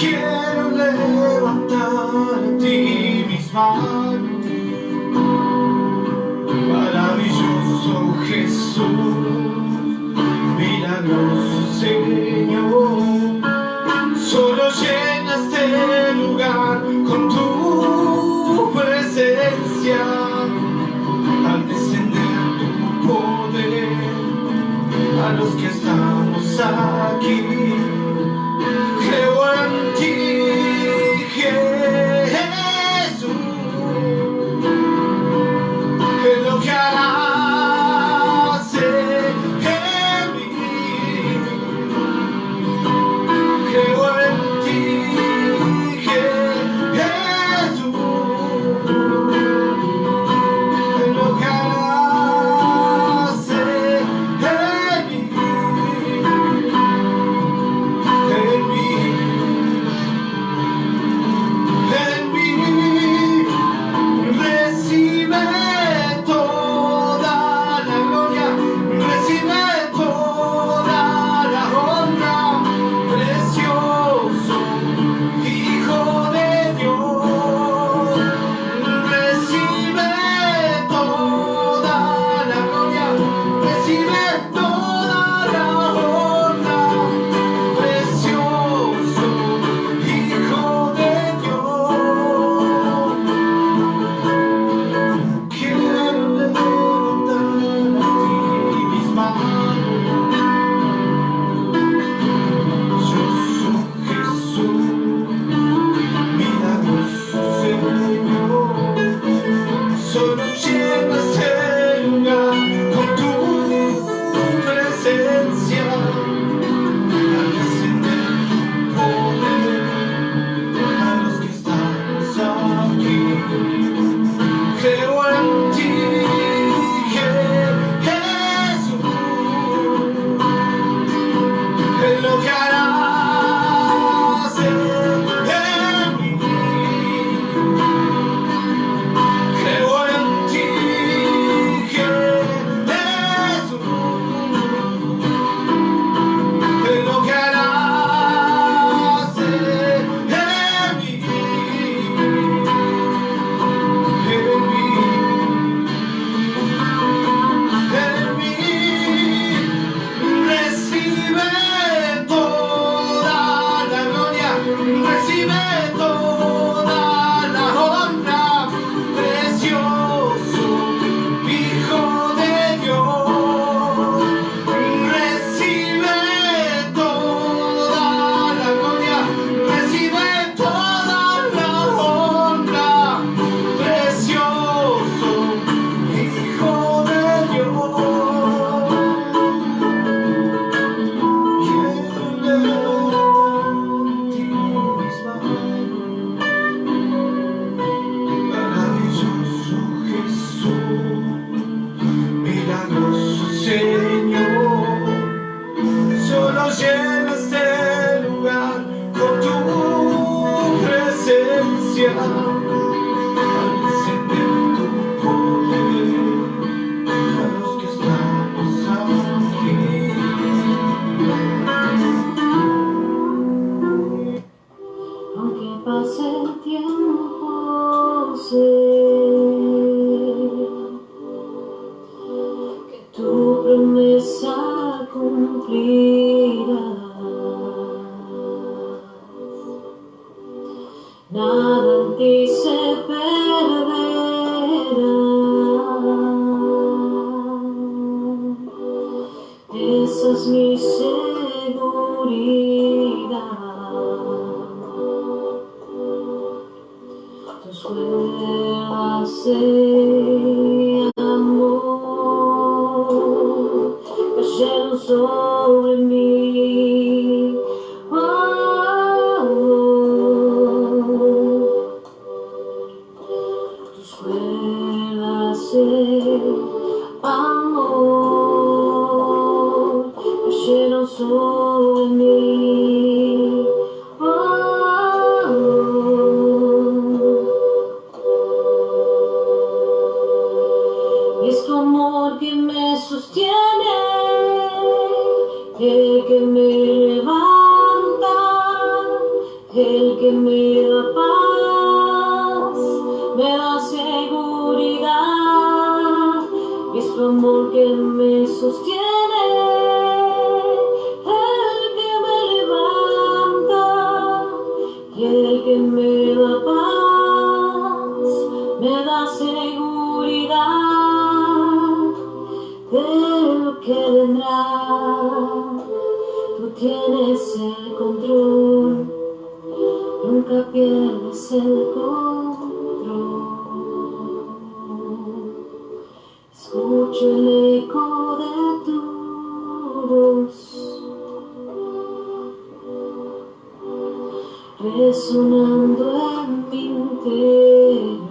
Quiero levantar a ti mis manos. Maravilloso Jesús, milagroso Señor, solo llena este lugar con tu presencia. Al descender tu poder a los que estamos aquí, creo en ti, Jesús, que lo que harás en mí. Creo en ti, Jesús, que lo que harás en mí. Recibe toda la gloria, recibe toda la honra, precioso Hijo de Dios. Recibe toda la gloria, recibe toda la honra, precioso Hijo de Dios. Quiero levantar a ti mis manos. Yo soy Jesús, milagroso Señor, solo llena este lugar con tu presencia. Al descender tu poder a los que estamos aquí, creo en ti, Jesús, en lo que harás en mí. Creo en ti, Jesús, en lo que harás en mí. En mí, recibe toda la gloria, recibe toda la honra, precioso Hijo de Dios. Recibe toda la gloria, recibe toda la honra, precioso Hijo de Dios. Quiero levantar a ti mis manos. Maravilloso Jesús, milagroso Señor, solo llena este lugar con tu presencia. Al descender tu poder a los que estamos aquí, aunque pase el tiempo, sé que tu promesa cumplirás. Nada en ti se perderá. Esa es mi seguridad. Tus ruedas de amor cayeron sobre mí. Tus ruedas de amor cayeron sobre mí. el que me da paz, me da seguridad, y es tu amor que me sostiene, el que me levanta, y el que me da paz, me da seguridad de lo que vendrá. Tú tienes el control, nunca pierdes el control. Escucho el eco de tu voz resonando en mi interior.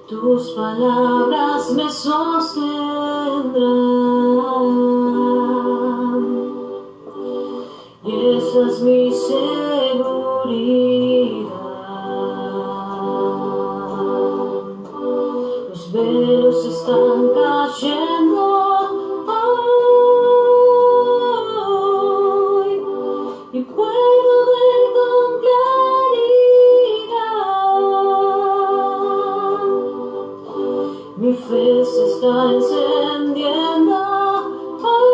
Tus palabras me sostendrán, y esa es mi seguridad. Los velos están cayendo hoy, y puedo ver con claridad. Mi fe se está encendiendo hoy,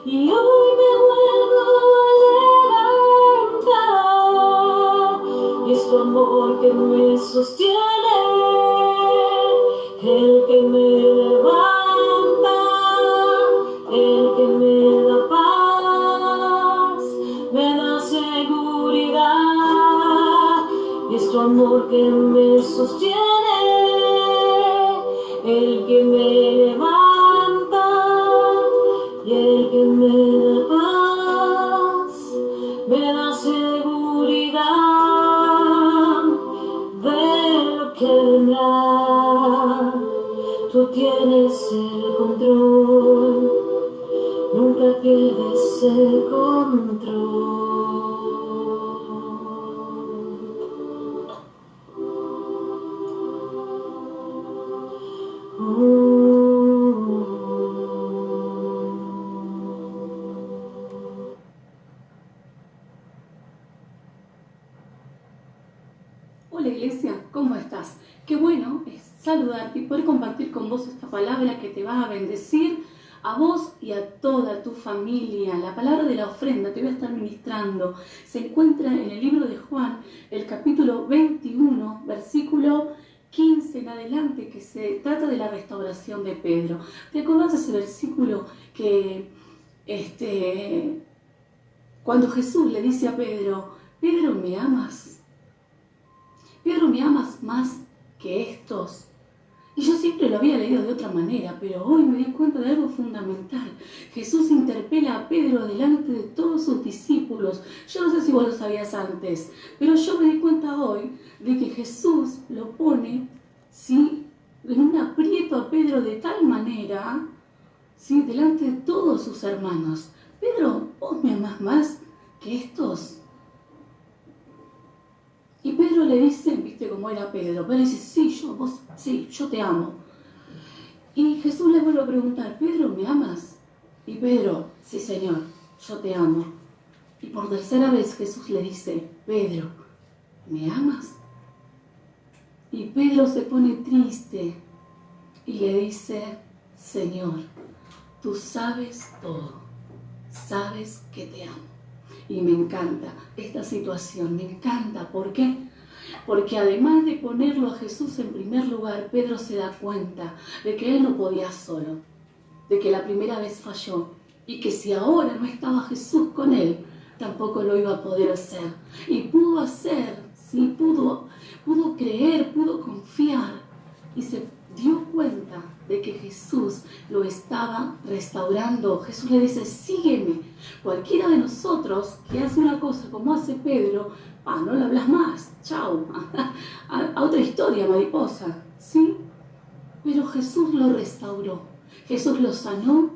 y hoy me vuelvo a levantar. Y es tu amor que me sostiene, el que me levanta, el que me da paz, me da seguridad. Y es tu amor que me sostiene, el que me levanta, y el que me da paz, me da seguridad de lo que vendrá. Tú tienes el control, nunca pierdes el control. Hola Iglesia, ¿cómo estás? Qué bueno es saludarte y poder compartir con vos esta palabra que te va a bendecir a vos y a toda tu familia. La palabra de la ofrenda que voy a estar ministrando se encuentra en el libro de Juan, el capítulo 21, versículo 15 en adelante, que se trata de la restauración de Pedro. ¿Te acordás de ese versículo que cuando Jesús le dice a Pedro, Pedro, ¿me amas? Pedro, ¿me amas más que estos? Y yo siempre lo había leído de otra manera, pero hoy me di cuenta de algo fundamental. Jesús interpela a Pedro delante de todos sus discípulos. Yo no sé si vos lo sabías antes, pero yo me di cuenta hoy de que Jesús lo pone, ¿sí?, en un aprieto a Pedro de tal manera, ¿sí?, delante de todos sus hermanos. Pedro, ¿vos me amás más que estos? Y Pedro le dice, viste cómo era Pedro, pero dice, sí, yo te amo. Y Jesús le vuelve a preguntar, Pedro, ¿me amas? Y Pedro, sí Señor, yo te amo. Y por tercera vez Jesús le dice, Pedro, ¿me amas? Y Pedro se pone triste y le dice, Señor, tú sabes todo, sabes que te amo. Y me encanta esta situación, me encanta. ¿Por qué? Porque además de ponerlo a Jesús en primer lugar, Pedro se da cuenta de que él no podía solo, de que la primera vez falló y que si ahora no estaba Jesús con él, tampoco lo iba a poder hacer. Y pudo hacer, ¿sí? Pudo creer, pudo confiar y se dio cuenta de que Jesús lo estaba restaurando. Jesús le dice, sígueme. Cualquiera de nosotros que hace una cosa como hace Pedro, no le hablas más, chau, a otra historia, mariposa, ¿sí? Pero Jesús lo restauró, Jesús lo sanó,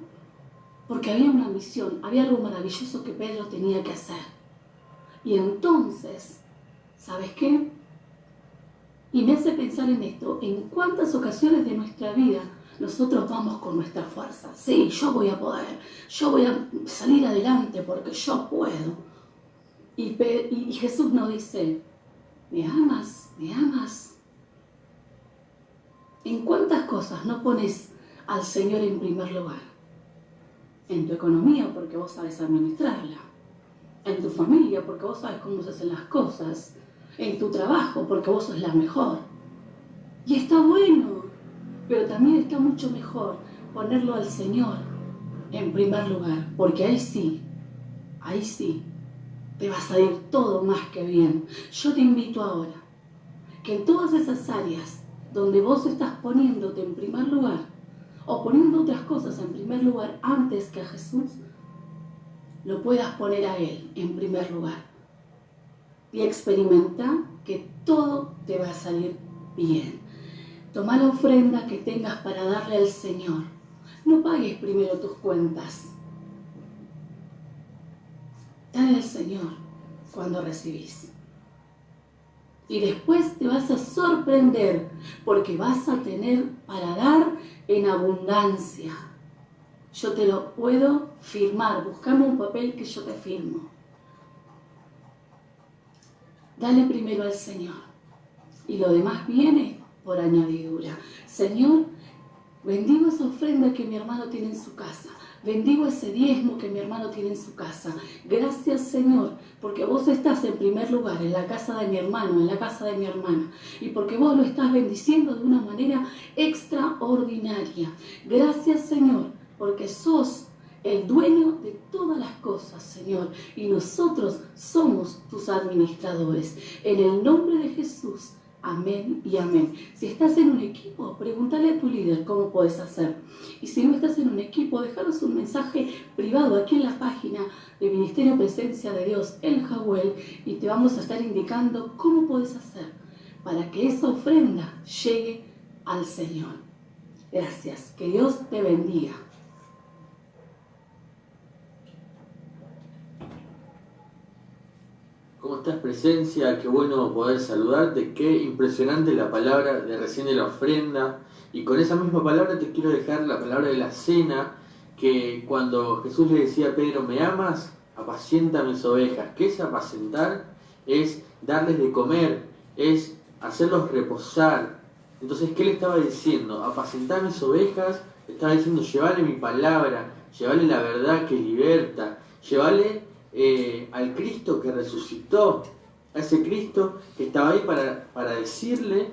porque había una misión, había algo maravilloso que Pedro tenía que hacer. Y entonces, ¿sabes qué? Y me hace pensar en esto, en cuántas ocasiones de nuestra vida nosotros vamos con nuestra fuerza. Sí, yo voy a poder, yo voy a salir adelante porque yo puedo. Y Jesús nos dice, ¿me amas? ¿Me amas? ¿En cuántas cosas no pones al Señor en primer lugar? En tu economía, porque vos sabes administrarla. En tu familia, porque vos sabes cómo se hacen las cosas. En tu trabajo, porque vos sos la mejor. Y está bueno, pero también está mucho mejor ponerlo al Señor en primer lugar, porque ahí sí, te va a salir todo más que bien. Yo te invito ahora, que en todas esas áreas donde vos estás poniéndote en primer lugar, o poniendo otras cosas en primer lugar antes que a Jesús, lo puedas poner a Él en primer lugar. Y experimenta que todo te va a salir bien. Toma la ofrenda que tengas para darle al Señor. No pagues primero tus cuentas. Dale al Señor cuando recibís. Y después te vas a sorprender porque vas a tener para dar en abundancia. Yo te lo puedo firmar. Buscame un papel que yo te firmo. Dale primero al Señor. Y lo demás viene por añadidura. Señor, bendigo esa ofrenda que mi hermano tiene en su casa. Bendigo ese diezmo que mi hermano tiene en su casa. Gracias, Señor, porque vos estás en primer lugar en la casa de mi hermano, en la casa de mi hermana. Y porque vos lo estás bendiciendo de una manera extraordinaria. Gracias, Señor, porque sos el dueño de todas las cosas, Señor. Y nosotros somos tus administradores. En el nombre de Jesús. Amén y amén. Si estás en un equipo, pregúntale a tu líder cómo puedes hacer. Y si no estás en un equipo, déjanos un mensaje privado aquí en la página de Ministerio Presencia de Dios, El Jawel, y te vamos a estar indicando cómo puedes hacer para que esa ofrenda llegue al Señor. Gracias. Que Dios te bendiga. ¿Cómo estás, Presencia? Qué bueno poder saludarte. Qué impresionante la palabra de recién de la ofrenda. Y con esa misma palabra te quiero dejar la palabra de la cena, que cuando Jesús le decía a Pedro, ¿me amas? Apacienta mis ovejas. ¿Qué es apacentar? Es darles de comer, es hacerlos reposar. Entonces, ¿qué le estaba diciendo? Apacentar mis ovejas, estaba diciendo, llevale mi palabra, llevale la verdad que liberta, llevale al Cristo que resucitó, a ese Cristo que estaba ahí para decirle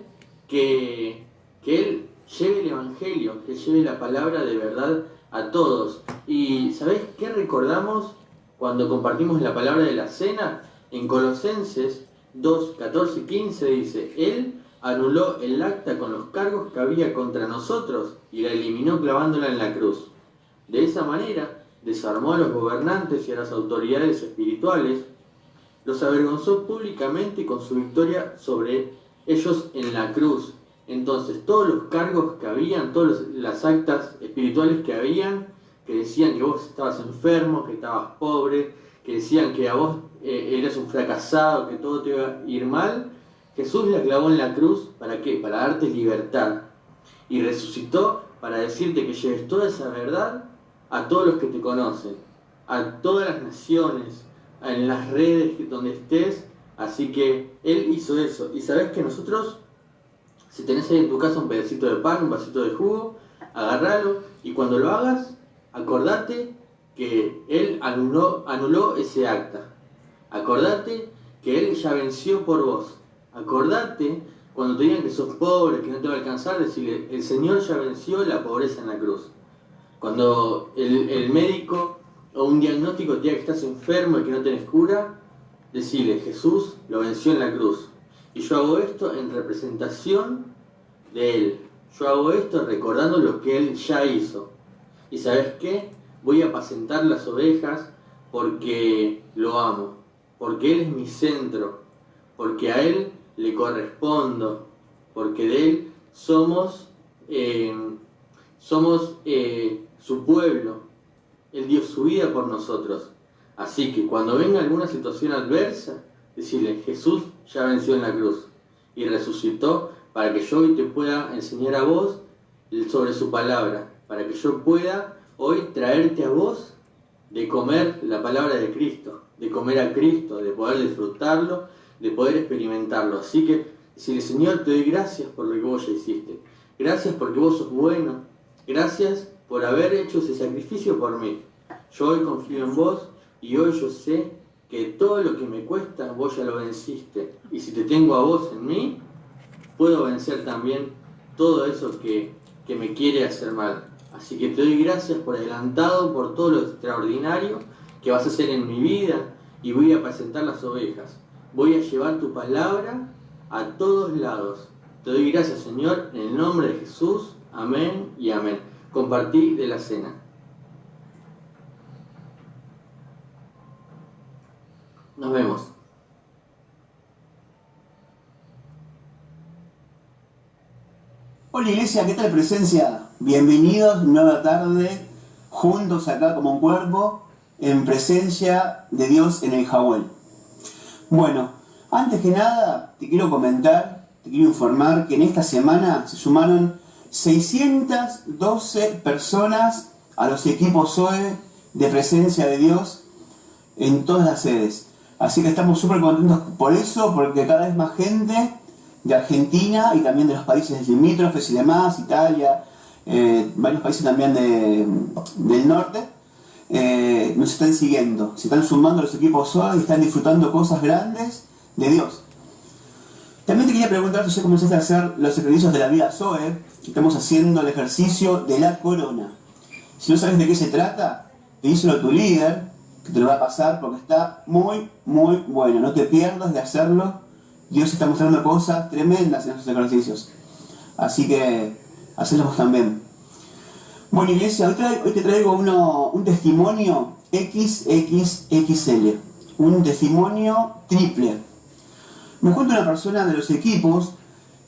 que Él lleve el Evangelio, que lleve la palabra de verdad a todos. ¿Y sabés qué recordamos cuando compartimos la palabra de la cena? En Colosenses 2, 14 y 15 dice, Él anuló el acta con los cargos que había contra nosotros y la eliminó clavándola en la cruz. De esa manera, desarmó a los gobernantes y a las autoridades espirituales, los avergonzó públicamente con su victoria sobre ellos en la cruz. Entonces, todos los cargos que habían, todas las actas espirituales que habían, que decían que vos estabas enfermo, que estabas pobre, que decían que a vos eras un fracasado, que todo te iba a ir mal, Jesús la clavó en la cruz, ¿para qué? Para darte libertad. Y resucitó para decirte que lleves toda esa verdad a todos los que te conocen, a todas las naciones, en las redes donde estés. Así que Él hizo eso. Y sabés que nosotros, si tenés ahí en tu casa un pedacito de pan, un vasito de jugo, agarralo y cuando lo hagas, acordate que Él anuló ese acta. Acordate que Él ya venció por vos. Acordate cuando te digan que sos pobre, que no te va a alcanzar, decirle, el Señor ya venció la pobreza en la cruz. Cuando el médico o un diagnóstico te diga que estás enfermo y que no tenés cura, decirle, Jesús lo venció en la cruz. Y yo hago esto en representación de Él. Yo hago esto recordando lo que Él ya hizo. ¿Y sabes qué? Voy a apacentar las ovejas porque lo amo. Porque Él es mi centro. Porque a Él le correspondo. Porque de Él somos su pueblo. Él dio su vida por nosotros. Así que cuando venga alguna situación adversa, decirle, Jesús ya venció en la cruz y resucitó para que yo hoy te pueda enseñar a vos sobre su palabra, para que yo pueda hoy traerte a vos de comer la palabra de Cristo, de comer a Cristo, de poder disfrutarlo, de poder experimentarlo. Así que, decirle: Señor, te doy gracias por lo que vos ya hiciste. Gracias porque vos sos bueno. Gracias por haber hecho ese sacrificio por mí. Yo hoy confío en vos y hoy yo sé que todo lo que me cuesta, vos ya lo venciste. Y si te tengo a vos en mí, puedo vencer también todo eso que me quiere hacer mal. Así que te doy gracias por adelantado, por todo lo extraordinario que vas a hacer en mi vida, y voy a apacentar las ovejas. Voy a llevar tu palabra a todos lados. Te doy gracias, Señor, en el nombre de Jesús. Amén y amén. Compartí de la cena. Nos vemos. Hola iglesia, ¿qué tal presencia? Bienvenidos, nueva tarde, juntos acá como un cuerpo, en presencia de Dios en el Jawel. Bueno, antes que nada te quiero comentar, te quiero informar que en esta semana se sumaron 612 personas a los equipos Zoe de presencia de Dios en todas las sedes. Así que estamos súper contentos por eso, porque cada vez más gente de Argentina y también de los países limítrofes y demás, Italia, varios países también del norte, nos están siguiendo, se están sumando a los equipos Zoe y están disfrutando cosas grandes de Dios. También te quería preguntar si ya comenzaste a hacer los ejercicios de la vida Zoe. Estamos haciendo el ejercicio de la corona. Si no sabes de qué se trata, pedíselo a tu líder, que te lo va a pasar porque está muy, muy bueno. No te pierdas de hacerlo. Dios está mostrando cosas tremendas en esos ejercicios. Así que, hacedlos vos también. Bueno, iglesia, hoy te traigo un testimonio XXXL. Un testimonio triple. Me cuenta una persona de los equipos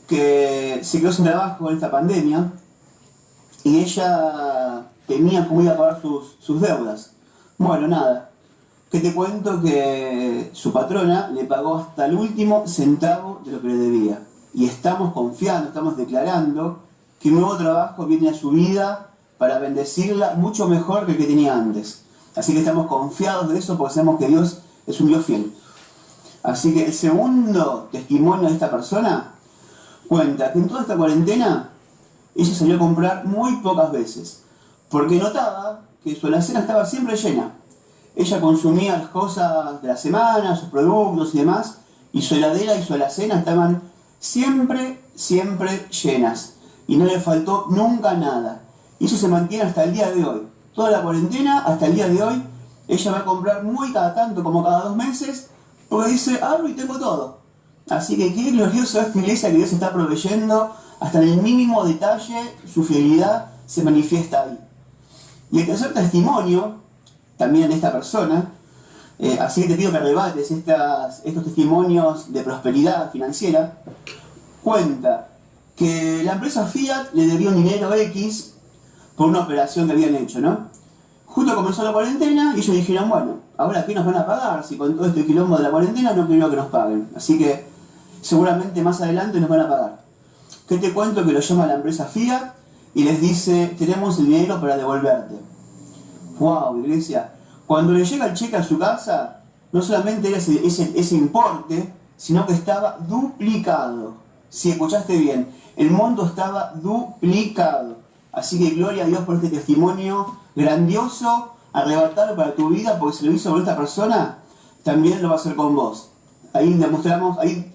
que se quedó sin trabajo en esta pandemia y ella temía cómo iba a pagar sus deudas. Bueno, nada, que te cuento que su patrona le pagó hasta el último centavo de lo que le debía. Y estamos confiando, estamos declarando que un nuevo trabajo viene a su vida para bendecirla mucho mejor que el que tenía antes. Así que estamos confiados de eso porque sabemos que Dios es un Dios fiel. Así que el segundo testimonio de esta persona cuenta que en toda esta cuarentena ella salió a comprar muy pocas veces, porque notaba que su alacena estaba siempre llena. Ella consumía las cosas de la semana, sus productos y demás, y su heladera y su alacena estaban siempre llenas, y no le faltó nunca nada. Y eso se mantiene hasta el día de hoy. Toda la cuarentena, hasta el día de hoy, ella va a comprar muy cada tanto, como cada 2 meses, porque dice: abro y tengo todo. Así que qué glorioso es esta iglesia, que Dios está proveyendo hasta en el mínimo detalle, su fidelidad se manifiesta ahí. Y el tercer testimonio, también de esta persona, así que te pido que rebates estos testimonios de prosperidad financiera, cuenta que la empresa Fiat le debió un dinero X por una operación que habían hecho, ¿no? Justo comenzó la cuarentena y ellos dijeron: bueno, ahora ¿qué nos van a pagar? Si con todo este quilombo de la cuarentena no quiero que nos paguen. Así que seguramente más adelante nos van a pagar. ¿Qué te cuento? Que lo llama la empresa Fiat y les dice: tenemos el dinero para devolverte. ¡Wow, iglesia! Cuando le llega el cheque a su casa, no solamente era ese importe, sino que estaba duplicado. Si escuchaste bien, el monto estaba duplicado. Así que gloria a Dios por este testimonio grandioso, arrebatado para tu vida, porque si lo hizo con esta persona, también lo va a hacer con vos. Ahí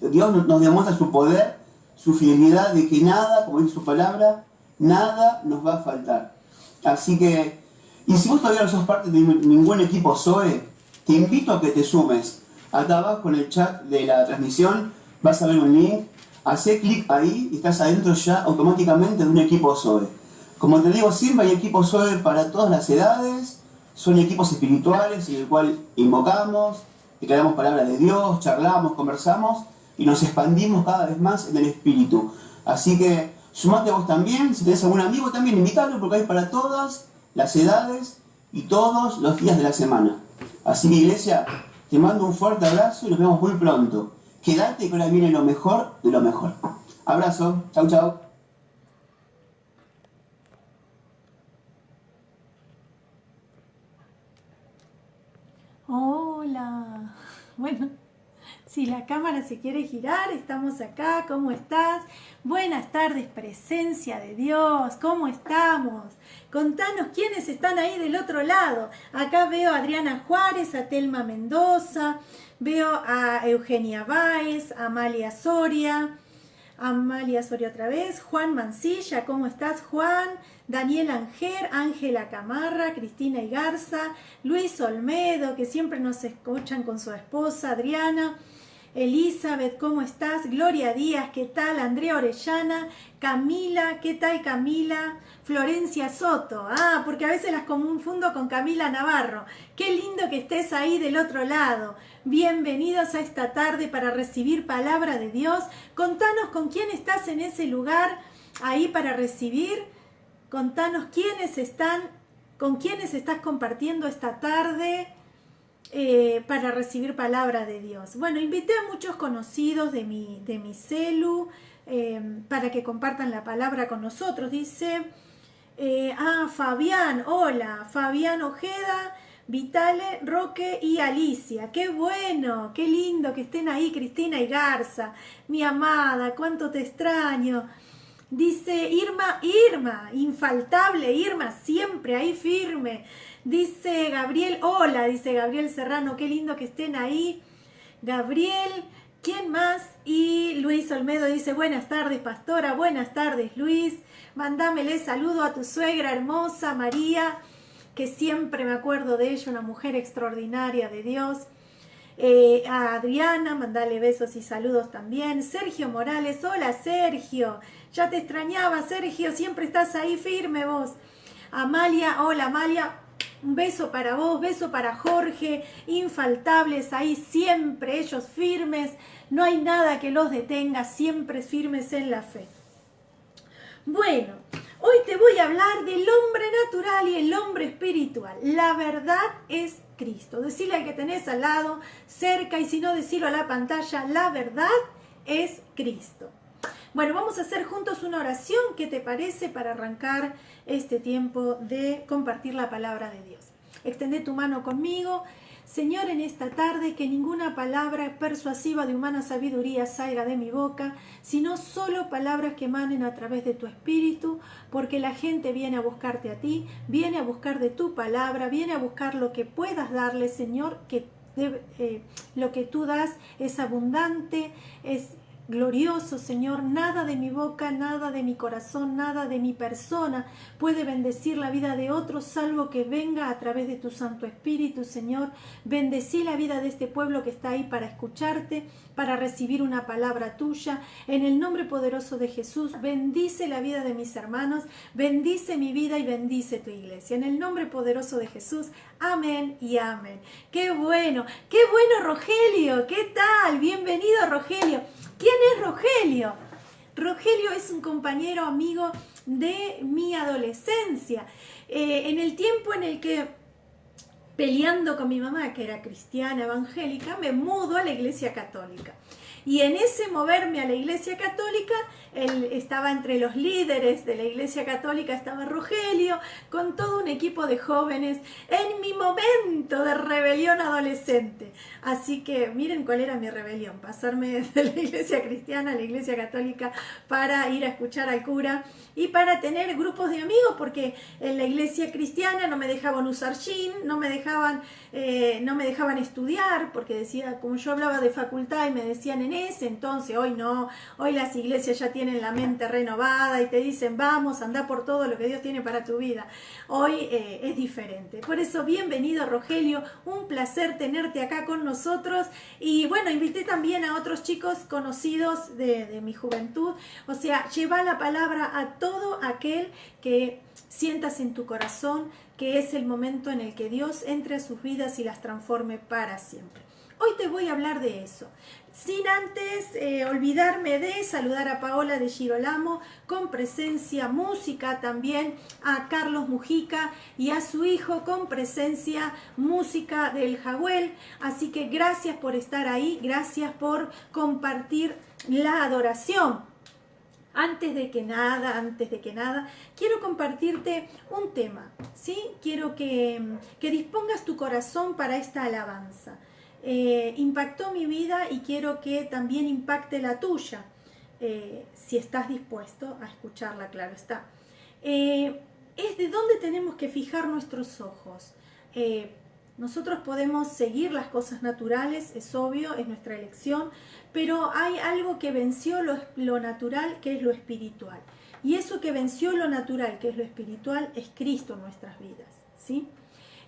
Dios nos demuestra su poder, su fidelidad, de que nada, como dice su palabra, nada nos va a faltar. Así que, y si vos todavía no sos parte de ningún equipo Zoe, te invito a que te sumes. Acá abajo en el chat de la transmisión vas a ver un link, hacé clic ahí y estás adentro ya automáticamente de un equipo Zoe. Como te digo, siempre hay equipos Zoe para todas las edades, son equipos espirituales en el cual invocamos, declaramos palabra de Dios, charlamos, conversamos y nos expandimos cada vez más en el espíritu. Así que sumate vos también, si tenés algún amigo también invítalo, porque hay para todas las edades y todos los días de la semana. Así que iglesia, te mando un fuerte abrazo y nos vemos muy pronto. Quédate que ahora viene lo mejor de lo mejor. Abrazo, chau chau. Hola. Bueno, si la cámara se quiere girar, estamos acá. ¿Cómo estás? Buenas tardes, presencia de Dios. ¿Cómo estamos? Contanos quiénes están ahí del otro lado. Acá veo a Adriana Juárez, a Telma Mendoza, veo a Eugenia Báez, a Amalia Soria otra vez, Juan Mancilla, ¿cómo estás, Juan? Daniel Anger, Ángela Camarra, Cristina Igarza, Luis Olmedo, que siempre nos escuchan con su esposa Adriana, Elizabeth, ¿cómo estás? Gloria Díaz, ¿qué tal? Andrea Orellana, Camila, ¿qué tal Camila? Florencia Soto, porque a veces las confundo con Camila Navarro. Qué lindo que estés ahí del otro lado. Bienvenidos a esta tarde para recibir palabra de Dios. Contanos con quién estás en ese lugar ahí para recibir. Contanos con quiénes estás compartiendo esta tarde para recibir palabra de Dios. Bueno, invité a muchos conocidos de mi celu para que compartan la palabra con nosotros. Dice, Fabián, hola, Fabián Ojeda, Vitale, Roque y Alicia. Qué bueno, qué lindo que estén ahí. Cristina y Garza, mi amada, cuánto te extraño. Dice Irma, infaltable Irma, siempre ahí firme. Dice Gabriel, hola, dice Gabriel Serrano, qué lindo que estén ahí. Gabriel, ¿quién más? Y Luis Olmedo dice, buenas tardes, pastora, buenas tardes, Luis. Mándamele saludo a tu suegra hermosa, María, que siempre me acuerdo de ella, una mujer extraordinaria de Dios. A Adriana, mandale besos y saludos también. Sergio Morales, hola Sergio, ya te extrañaba Sergio, siempre estás ahí firme vos. Amalia, hola Amalia, un beso para vos, beso para Jorge, infaltables ahí siempre, ellos firmes, no hay nada que los detenga, siempre firmes en la fe. Bueno, hoy te voy a hablar del hombre natural y el hombre espiritual. La verdad es Cristo. Decirle al que tenés al lado, cerca, y si no, decirlo a la pantalla, la verdad es Cristo. Bueno, vamos a hacer juntos una oración. ¿Qué te parece para arrancar este tiempo de compartir la palabra de Dios? Extendé tu mano conmigo. Señor, en esta tarde que ninguna palabra persuasiva de humana sabiduría salga de mi boca, sino solo palabras que emanen a través de tu espíritu, porque la gente viene a buscarte a ti, viene a buscar de tu palabra, viene a buscar lo que puedas darle, Señor, que lo que tú das es abundante, es glorioso, Señor. Nada de mi boca, nada de mi corazón, nada de mi persona puede bendecir la vida de otros, salvo que venga a través de tu Santo Espíritu, Señor. Bendecí la vida de este pueblo que está ahí para escucharte, para recibir una palabra tuya. En el nombre poderoso de Jesús, bendice la vida de mis hermanos, bendice mi vida y bendice tu iglesia. En el nombre poderoso de Jesús, amén y amén. ¡Qué bueno! ¡Qué bueno, Rogelio! ¿Qué tal? Bienvenido, Rogelio. ¿Quién es Rogelio? Rogelio es un compañero amigo de mi adolescencia. En el tiempo en el que, peleando con mi mamá, que era cristiana evangélica, me mudo a la iglesia católica. Y en ese moverme a la iglesia católica, él estaba entre los líderes de la iglesia católica, estaba Rogelio, con todo un equipo de jóvenes, en mi momento de rebelión adolescente. Así que miren cuál era mi rebelión, pasarme de la iglesia cristiana a la iglesia católica para ir a escuchar al cura y para tener grupos de amigos, porque en la iglesia cristiana no me dejaban usar jean, no me dejaban estudiar, porque decía, como yo hablaba de facultad y me decían en ese entonces, hoy no, hoy las iglesias ya tienen la mente renovada y te dicen, vamos, anda por todo lo que Dios tiene para tu vida. Hoy es diferente. Por eso, bienvenido, Rogelio, un placer tenerte acá con nosotros. Y bueno, invité también a otros chicos conocidos de mi juventud. O sea, lleva la palabra a todo aquel que sientas en tu corazón que es el momento en el que Dios entre a sus vidas y las transforme para siempre. Hoy te voy a hablar de eso, sin antes olvidarme de saludar a Paola de Girolamo, con presencia, música también, a Carlos Mujica y a su hijo con presencia, música del Jahuel. Así que gracias por estar ahí, gracias por compartir la adoración. Antes de que nada, quiero compartirte un tema, ¿sí? Quiero que dispongas tu corazón para esta alabanza. impactó mi vida y quiero que también impacte la tuya, si estás dispuesto a escucharla, claro está. Es de dónde tenemos que fijar nuestros ojos. Nosotros podemos seguir las cosas naturales, es obvio, es nuestra elección, pero hay algo que venció lo natural, que es lo espiritual. Y eso que venció lo natural, que es lo espiritual, es Cristo en nuestras vidas, ¿sí?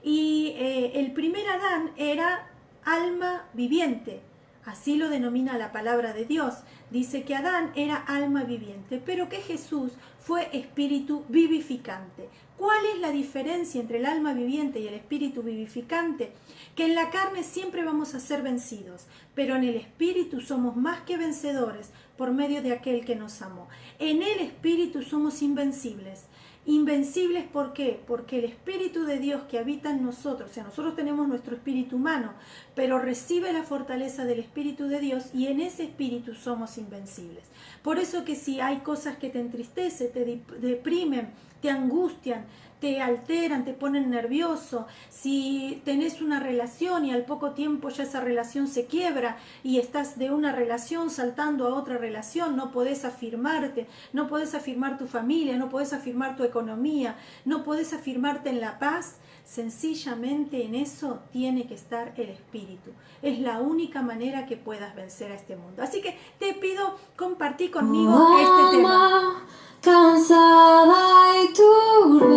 Y el primer Adán era alma viviente, así lo denomina la palabra de Dios. Dice que Adán era alma viviente, pero que Jesús fue espíritu vivificante. ¿Cuál es la diferencia entre el alma viviente y el espíritu vivificante? Que en la carne siempre vamos a ser vencidos, pero en el espíritu somos más que vencedores por medio de aquel que nos amó. En el espíritu somos invencibles. Invencibles, ¿por qué? Porque el Espíritu de Dios que habita en nosotros, o sea, nosotros tenemos nuestro espíritu humano, pero recibe la fortaleza del Espíritu de Dios y en ese espíritu somos invencibles. Por eso que si hay cosas que te entristecen, te deprimen, te angustian, te alteran, te ponen nervioso, si tenés una relación y al poco tiempo ya esa relación se quiebra y estás de una relación saltando a otra relación, no podés afirmarte, no podés afirmar tu familia, no podés afirmar tu economía, no podés afirmarte en la paz, sencillamente en eso tiene que estar el espíritu. Es la única manera que puedas vencer a este mundo. Así que te pido compartir conmigo este tema. Cansada y turbada,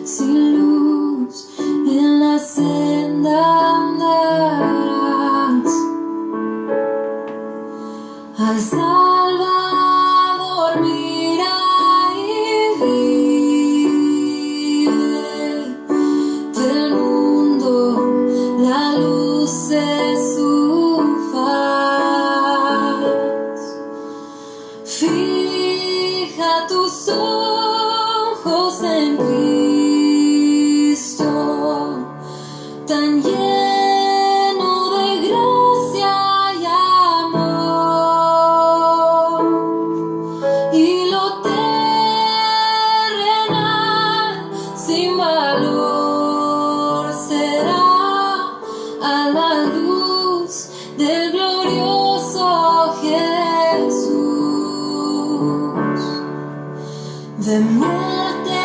sin luz en la senda andarás. Al Salvador mira y vive del mundo la luz de su faz. Fija tus ojos en Cristo, tan lleno de gracia y amor, y lo terrenal sin valor será a la luz del glorioso Jesús. De muerte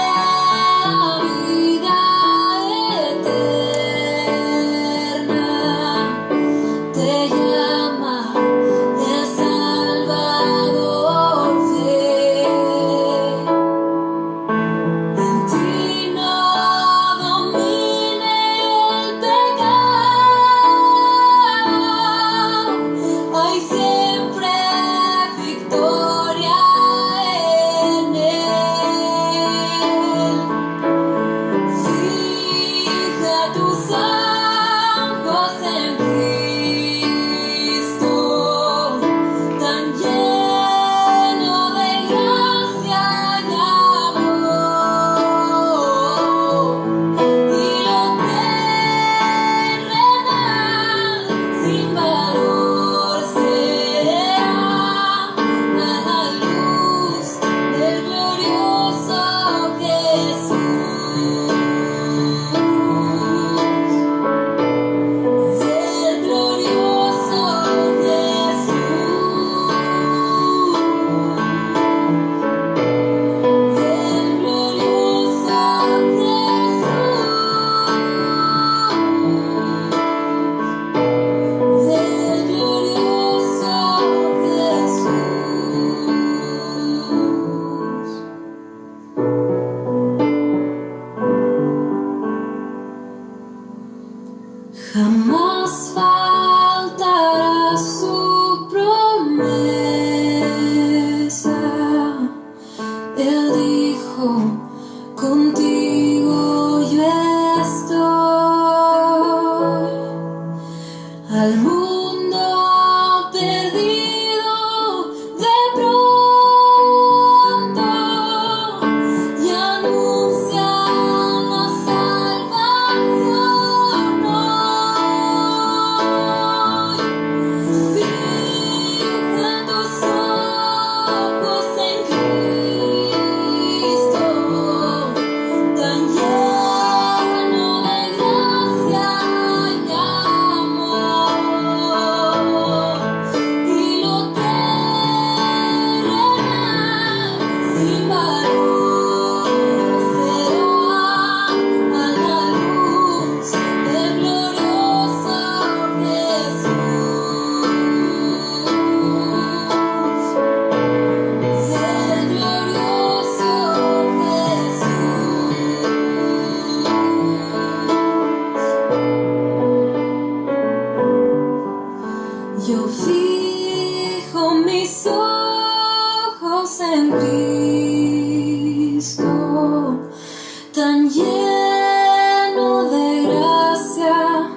lleno de gracia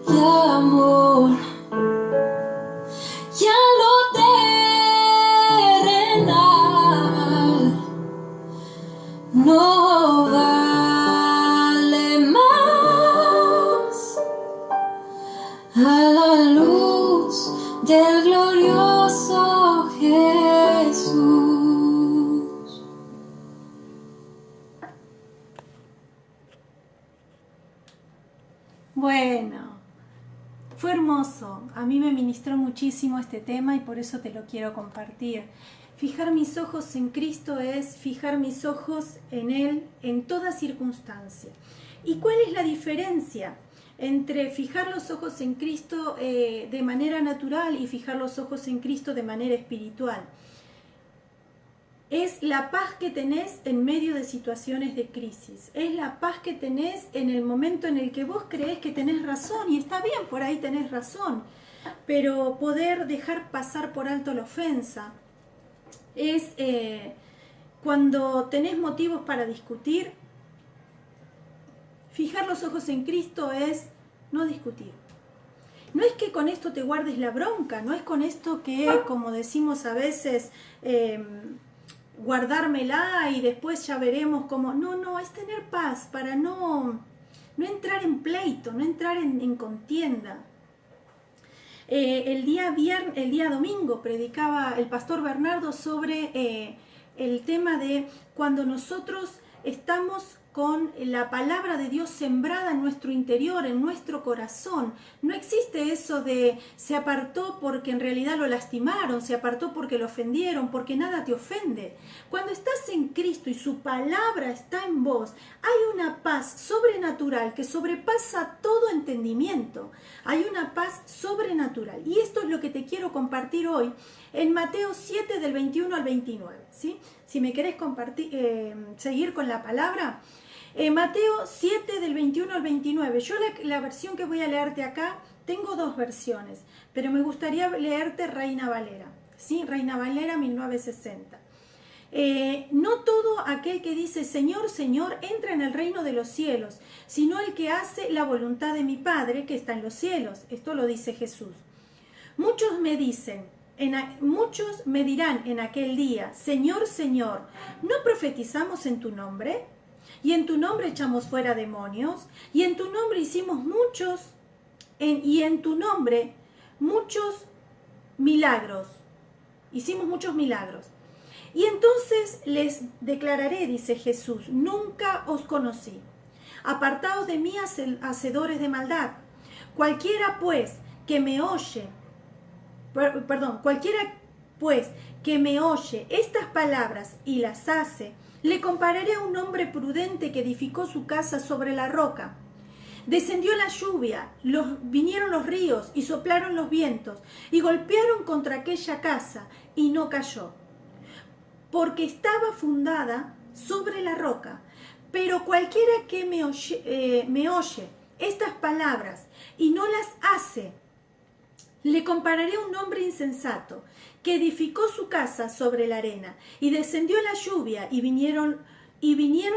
y amor. Ya lo terrenal no vale más a la luz del glorioso Jesús. Bueno, fue hermoso. A mí me ministró muchísimo este tema y por eso te lo quiero compartir. Fijar mis ojos en Cristo es fijar mis ojos en Él en toda circunstancia. ¿Y cuál es la diferencia entre fijar los ojos en Cristo de manera natural y fijar los ojos en Cristo de manera espiritual? Es la paz que tenés en medio de situaciones de crisis. Es la paz que tenés en el momento en el que vos creés que tenés razón. Y está bien, por ahí tenés razón. Pero poder dejar pasar por alto la ofensa. Es cuando tenés motivos para discutir. Fijar los ojos en Cristo es no discutir. No es que con esto te guardes la bronca. No es con esto que, como decimos a veces... guardármela y después ya veremos cómo... No, es tener paz para no entrar en pleito, no entrar en contienda. El día domingo predicaba el pastor Bernardo sobre el tema de cuando nosotros estamos con la palabra de Dios sembrada en nuestro interior, en nuestro corazón. No existe eso de se apartó porque en realidad lo lastimaron, se apartó porque lo ofendieron, porque nada te ofende. Cuando estás en Cristo y su palabra está en vos, hay una paz sobrenatural que sobrepasa todo entendimiento. Hay una paz sobrenatural. Y esto es lo que te quiero compartir hoy en Mateo 7 del 21 al 29. ¿Sí? Si me querés seguir con la palabra... Mateo 7 del 21 al 29. Yo la versión que voy a leerte acá, tengo dos versiones, pero me gustaría leerte Reina Valera, ¿sí? Reina Valera 1960. No todo aquel que dice Señor, Señor, entra en el reino de los cielos, sino el que hace la voluntad de mi Padre que está en los cielos. Esto lo dice Jesús. Muchos me dirán en aquel día, Señor, Señor, ¿no profetizamos en tu nombre? Y en tu nombre echamos fuera demonios, y en tu nombre hicimos muchos milagros. Hicimos muchos milagros. Y entonces les declararé, dice Jesús, nunca os conocí. Apartaos de mí, hacedores de maldad. Cualquiera pues que me oye estas palabras y las hace, le compararé a un hombre prudente que edificó su casa sobre la roca. Descendió la lluvia, vinieron los ríos y soplaron los vientos y golpearon contra aquella casa y no cayó, porque estaba fundada sobre la roca. Pero cualquiera que me oye estas palabras y no las hace, le compararé a un hombre insensato que edificó su casa sobre la arena, y descendió la lluvia, y vinieron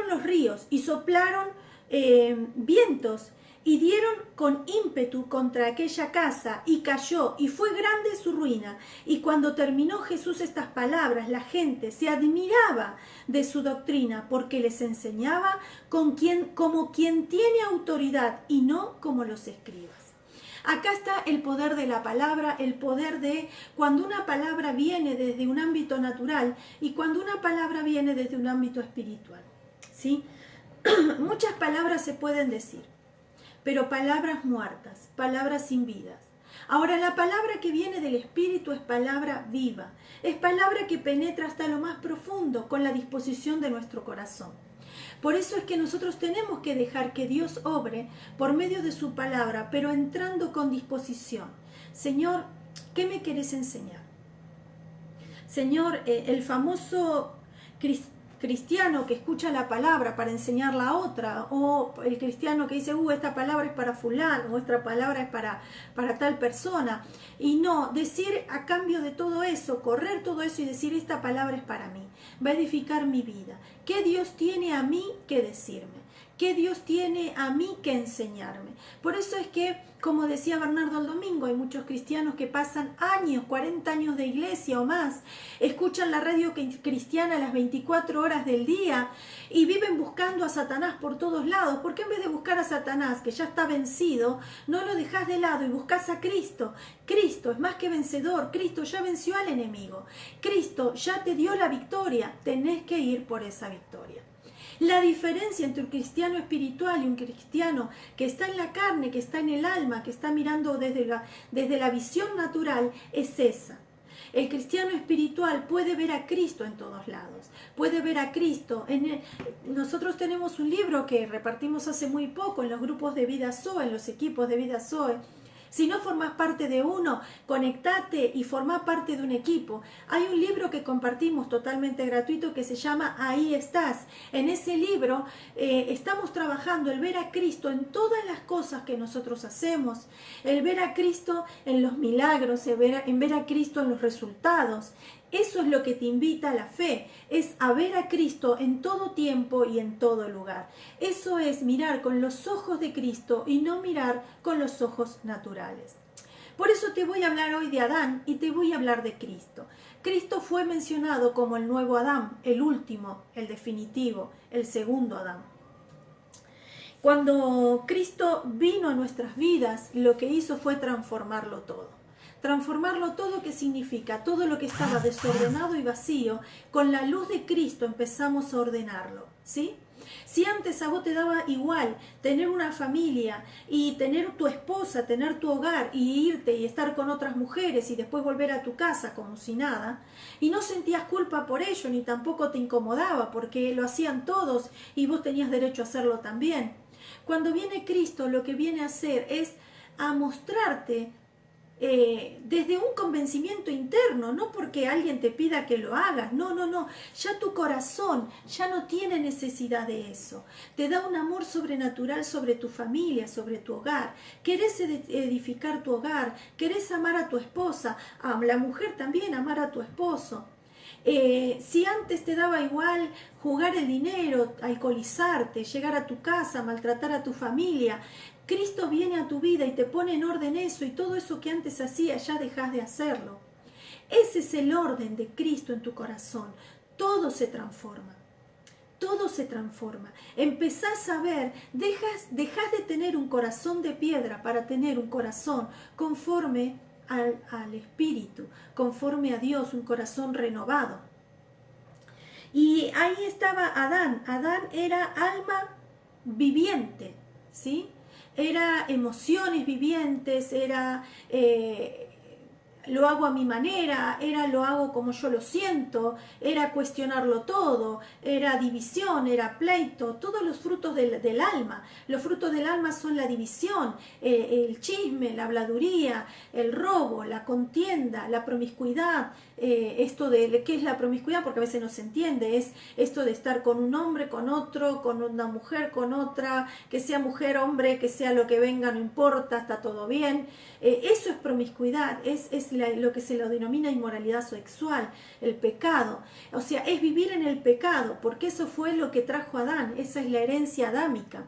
los ríos, y soplaron vientos, y dieron con ímpetu contra aquella casa, y cayó, y fue grande su ruina. Y cuando terminó Jesús estas palabras, la gente se admiraba de su doctrina, porque les enseñaba como quien tiene autoridad, y no como los escribas. Acá está el poder de la palabra, el poder de cuando una palabra viene desde un ámbito natural y cuando una palabra viene desde un ámbito espiritual. ¿Sí? Muchas palabras se pueden decir, pero palabras muertas, palabras sin vidas. Ahora, la palabra que viene del Espíritu es palabra viva, es palabra que penetra hasta lo más profundo con la disposición de nuestro corazón. Por eso es que nosotros tenemos que dejar que Dios obre por medio de su palabra, pero entrando con disposición. Señor, ¿qué me querés enseñar? Señor, el famoso cristiano que escucha la palabra para enseñarla a otra, o el cristiano que dice, esta palabra es para fulano, o esta palabra es para tal persona, y no, decir a cambio de todo eso, correr todo eso y decir, esta palabra es para mí, va a edificar mi vida. ¿Qué Dios tiene a mí que decirme? ¿Qué Dios tiene a mí que enseñarme? Por eso es que, como decía Bernardo el domingo, hay muchos cristianos que pasan años, 40 años de iglesia o más, escuchan la radio cristiana las 24 horas del día y viven buscando a Satanás por todos lados. ¿Por qué en vez de buscar a Satanás, que ya está vencido, no lo dejas de lado y buscas a Cristo? Cristo es más que vencedor, Cristo ya venció al enemigo, Cristo ya te dio la victoria, tenés que ir por esa victoria. La diferencia entre un cristiano espiritual y un cristiano que está en la carne, que está en el alma, que está mirando desde la visión natural, es esa. El cristiano espiritual puede ver a Cristo en todos lados, puede ver a Cristo. Nosotros tenemos un libro que repartimos hace muy poco en los grupos de Vida Zoe, en los equipos de Vida Zoe. Si no formás parte de uno, conectate y formá parte de un equipo. Hay un libro que compartimos totalmente gratuito que se llama Ahí estás. En ese libro estamos trabajando el ver a Cristo en todas las cosas que nosotros hacemos, el ver a Cristo en los milagros, en ver a Cristo en los resultados. Eso es lo que te invita a la fe, es a ver a Cristo en todo tiempo y en todo lugar. Eso es mirar con los ojos de Cristo y no mirar con los ojos naturales. Por eso te voy a hablar hoy de Adán y te voy a hablar de Cristo. Cristo fue mencionado como el nuevo Adán, el último, el definitivo, el segundo Adán. Cuando Cristo vino a nuestras vidas, lo que hizo fue transformarlo todo. Transformarlo todo, ¿qué significa? Todo lo que estaba desordenado y vacío, con la luz de Cristo empezamos a ordenarlo, ¿sí? Si antes a vos te daba igual tener una familia y tener tu esposa, tener tu hogar y irte y estar con otras mujeres y después volver a tu casa como si nada, y no sentías culpa por ello ni tampoco te incomodaba porque lo hacían todos y vos tenías derecho a hacerlo también. Cuando viene Cristo, lo que viene a hacer es a mostrarte desde un convencimiento interno, no porque alguien te pida que lo hagas, no, ya tu corazón ya no tiene necesidad de eso, te da un amor sobrenatural sobre tu familia, sobre tu hogar, querés edificar tu hogar, querés amar a tu esposa, a la mujer también amar a tu esposo. Si antes te daba igual jugar el dinero, alcoholizarte, llegar a tu casa, maltratar a tu familia, Cristo viene a tu vida y te pone en orden eso y todo eso que antes hacías ya dejas de hacerlo. Ese es el orden de Cristo en tu corazón. Todo se transforma. Todo se transforma. Empezás a ver, dejas de tener un corazón de piedra para tener un corazón conforme al Espíritu, conforme a Dios, un corazón renovado. Y ahí estaba Adán. Adán era alma viviente, ¿sí? Era emociones vivientes, era lo hago a mi manera, era lo hago como yo lo siento, era cuestionarlo todo, era división, era pleito, todos los frutos del alma. Los frutos del alma son la división, el chisme, la habladuría, el robo, la contienda, la promiscuidad. Esto de qué es la promiscuidad, porque a veces no se entiende, es esto de estar con un hombre, con otro, con una mujer, con otra, que sea mujer, hombre, que sea lo que venga, no importa, está todo bien. Eso es promiscuidad, es lo que se lo denomina inmoralidad sexual, el pecado. O sea, es vivir en el pecado, porque eso fue lo que trajo Adán, esa es la herencia adámica.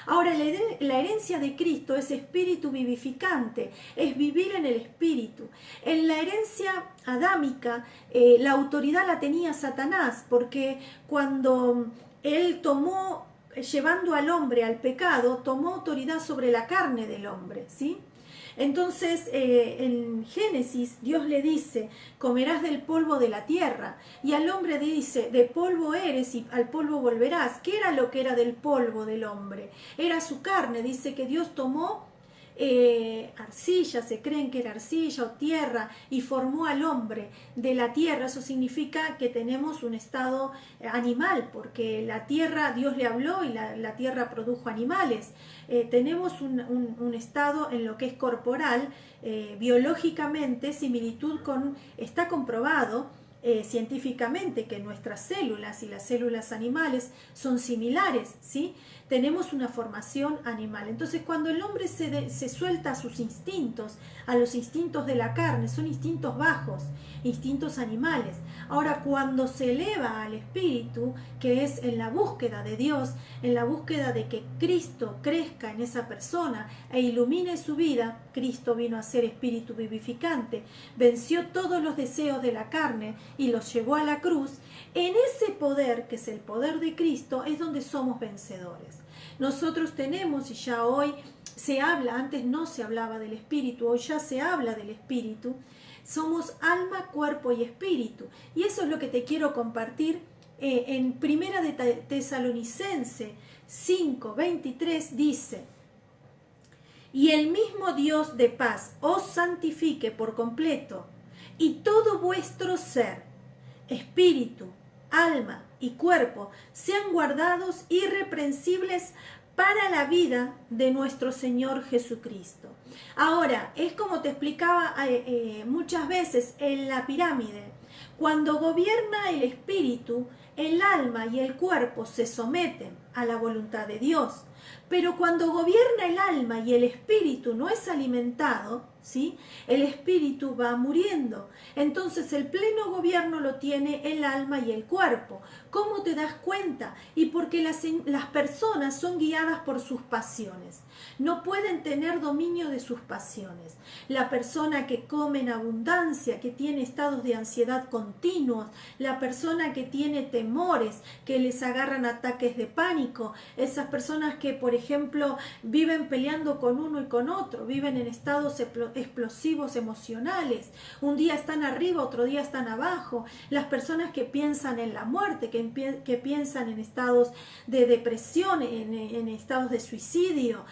Ahora, la herencia de Cristo es espíritu vivificante, es vivir en el espíritu. En la herencia adámica, la autoridad la tenía Satanás, porque cuando él tomó, llevando al hombre al pecado, tomó autoridad sobre la carne del hombre, ¿sí? Entonces, en Génesis, Dios le dice, comerás del polvo de la tierra. Y al hombre dice, de polvo eres y al polvo volverás. ¿Qué era lo que era del polvo del hombre? Era su carne. Dice que Dios tomó arcilla, se creen que era arcilla o tierra, y formó al hombre de la tierra. Eso significa que tenemos un estado animal, porque la tierra, Dios le habló y la tierra produjo animales. Tenemos un estado en lo que es corporal, biológicamente, similitud con, está comprobado, científicamente que nuestras células y las células animales son similares, ¿sí? Tenemos una formación animal. Entonces, cuando el hombre se suelta a sus instintos, a los instintos de la carne, son instintos bajos, instintos animales. Ahora, cuando se eleva al espíritu, que es en la búsqueda de Dios, en la búsqueda de que Cristo crezca en esa persona e ilumine su vida, Cristo vino a ser espíritu vivificante, venció todos los deseos de la carne y los llevó a la cruz. En ese poder, que es el poder de Cristo, es donde somos vencedores. Nosotros tenemos, y ya hoy se habla, antes no se hablaba del espíritu, hoy ya se habla del espíritu, somos alma, cuerpo y espíritu. Y eso es lo que te quiero compartir en Primera de Tesalonicense 5:23 dice: y el mismo Dios de paz os santifique por completo, y todo vuestro ser, espíritu, alma y cuerpo sean guardados irreprensibles para la vida de nuestro Señor Jesucristo. Ahora, es como te explicaba muchas veces en la pirámide. Cuando gobierna el espíritu, el alma y el cuerpo se someten a la voluntad de Dios. Pero cuando gobierna el alma y el espíritu no es alimentado, ¿sí?, el espíritu va muriendo. Entonces el pleno gobierno lo tiene el alma y el cuerpo. ¿Cómo te das cuenta? Y porque las personas son guiadas por sus pasiones. No pueden tener dominio de sus pasiones. La persona que come en abundancia, que tiene estados de ansiedad continuos, la persona que tiene temores, que les agarran ataques de pánico, esas personas que, por ejemplo, viven peleando con uno y con otro, viven en estados explosivos emocionales, un día están arriba, otro día están abajo, las personas que piensan en la muerte, que piensan en estados de depresión, en estados de suicidio,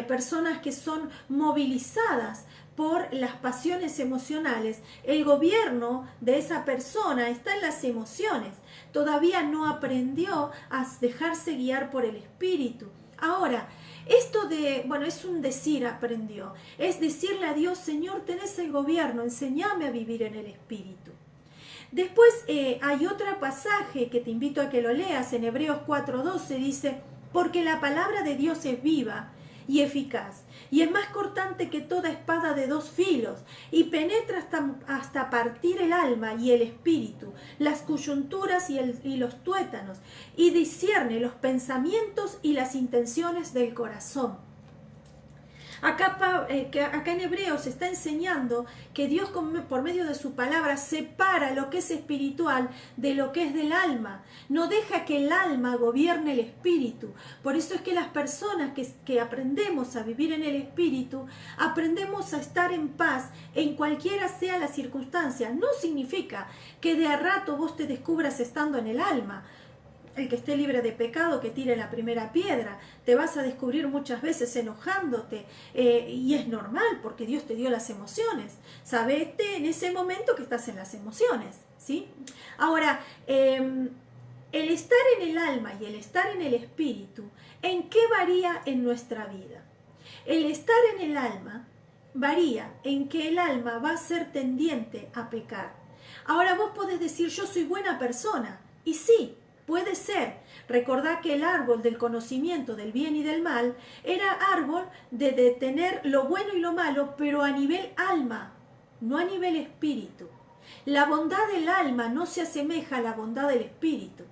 personas que son movilizadas por las pasiones emocionales. El gobierno de esa persona está en las emociones, todavía no aprendió a dejarse guiar por el espíritu. Ahora, esto es un decir, aprendió, es decirle a Dios: Señor, tenés el gobierno, enséñame a vivir en el espíritu. Después hay otro pasaje que te invito a que lo leas, en Hebreos 4:12 dice: porque la palabra de Dios es viva y eficaz, y es más cortante que toda espada de dos filos, y penetra hasta partir el alma y el espíritu, las coyunturas y los tuétanos, y discierne los pensamientos y las intenciones del corazón. Acá en Hebreos está enseñando que Dios por medio de su palabra separa lo que es espiritual de lo que es del alma. No deja que el alma gobierne el espíritu. Por eso es que las personas que aprendemos a vivir en el espíritu, aprendemos a estar en paz en cualquiera sea la circunstancia. No significa que de a rato vos te descubras estando en el alma. El que esté libre de pecado, que tire la primera piedra. Te vas a descubrir muchas veces enojándote, y es normal porque Dios te dio las emociones. Sabete en ese momento que estás en las emociones, ¿sí? Ahora, el estar en el alma y el estar en el espíritu, ¿en qué varía en nuestra vida? El estar en el alma varía en que el alma va a ser tendiente a pecar. Ahora vos podés decir: yo soy buena persona, y sí, puede ser. Recordá que el árbol del conocimiento del bien y del mal era árbol de tener lo bueno y lo malo, pero a nivel alma, no a nivel espíritu. La bondad del alma no se asemeja a la bondad del espíritu.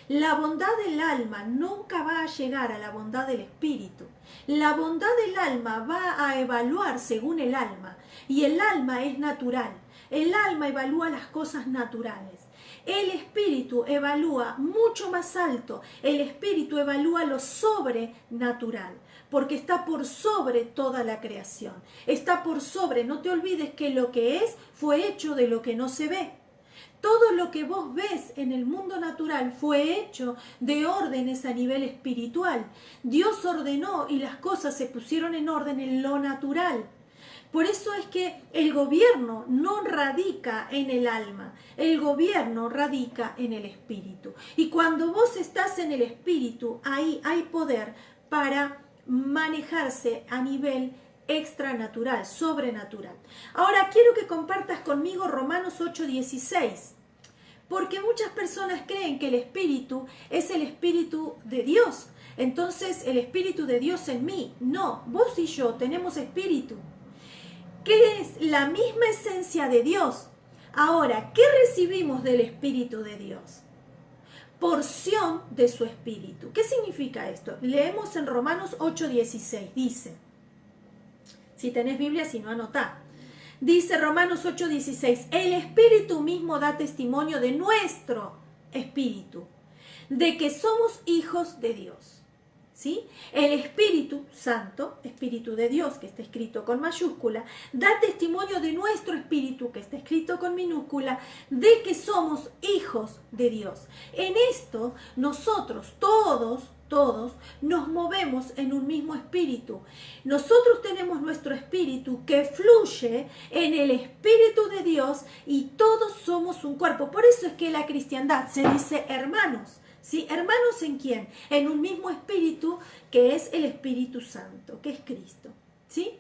La bondad del alma nunca va a llegar a la bondad del espíritu. La bondad del alma va a evaluar según el alma, y el alma es natural. El alma evalúa las cosas naturales. El espíritu evalúa mucho más alto. El espíritu evalúa lo sobrenatural, porque está por sobre toda la creación. Está por sobre. No te olvides que lo que es fue hecho de lo que no se ve. Todo lo que vos ves en el mundo natural fue hecho de órdenes a nivel espiritual. Dios ordenó y las cosas se pusieron en orden en lo natural. Por eso es que el gobierno no radica en el alma, el gobierno radica en el espíritu. Y cuando vos estás en el espíritu, ahí hay poder para manejarse a nivel extranatural, sobrenatural. Ahora quiero que compartas conmigo Romanos 8:16. Porque muchas personas creen que el Espíritu es el Espíritu de Dios. Entonces, el Espíritu de Dios en mí. No, vos y yo tenemos Espíritu, que es la misma esencia de Dios. Ahora, ¿qué recibimos del Espíritu de Dios? Porción de su Espíritu. ¿Qué significa esto? Leemos en Romanos 8:16. Dice, si tenés Biblia, si no, anotá. Dice Romanos 8:16, el Espíritu mismo da testimonio de nuestro Espíritu, de que somos hijos de Dios. ¿Sí? El Espíritu Santo, Espíritu de Dios, que está escrito con mayúscula, da testimonio de nuestro Espíritu, que está escrito con minúscula, de que somos hijos de Dios. En esto nosotros todos nos movemos en un mismo espíritu. Nosotros tenemos nuestro espíritu que fluye en el Espíritu de Dios y todos somos un cuerpo. Por eso es que la cristiandad se dice hermanos. ¿Sí? ¿Hermanos en quién? En un mismo espíritu que es el Espíritu Santo, que es Cristo. ¿Sí?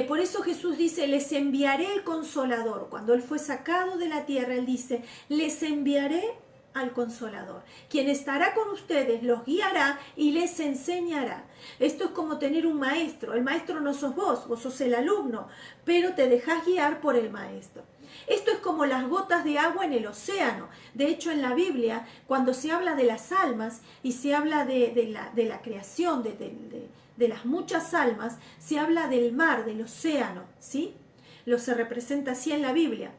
Por eso Jesús dice, les enviaré el Consolador. Cuando Él fue sacado de la tierra, Él dice, les enviaré al Consolador, quien estará con ustedes, los guiará y les enseñará. Esto es como tener un maestro. El maestro no sos vos sos el alumno, pero te dejás guiar por el maestro. Esto es como las gotas de agua en el océano. De hecho, en la Biblia, cuando se habla de las almas y se habla de la creación, de las muchas almas, se habla del mar, del océano, ¿sí? Lo se representa así en la Biblia.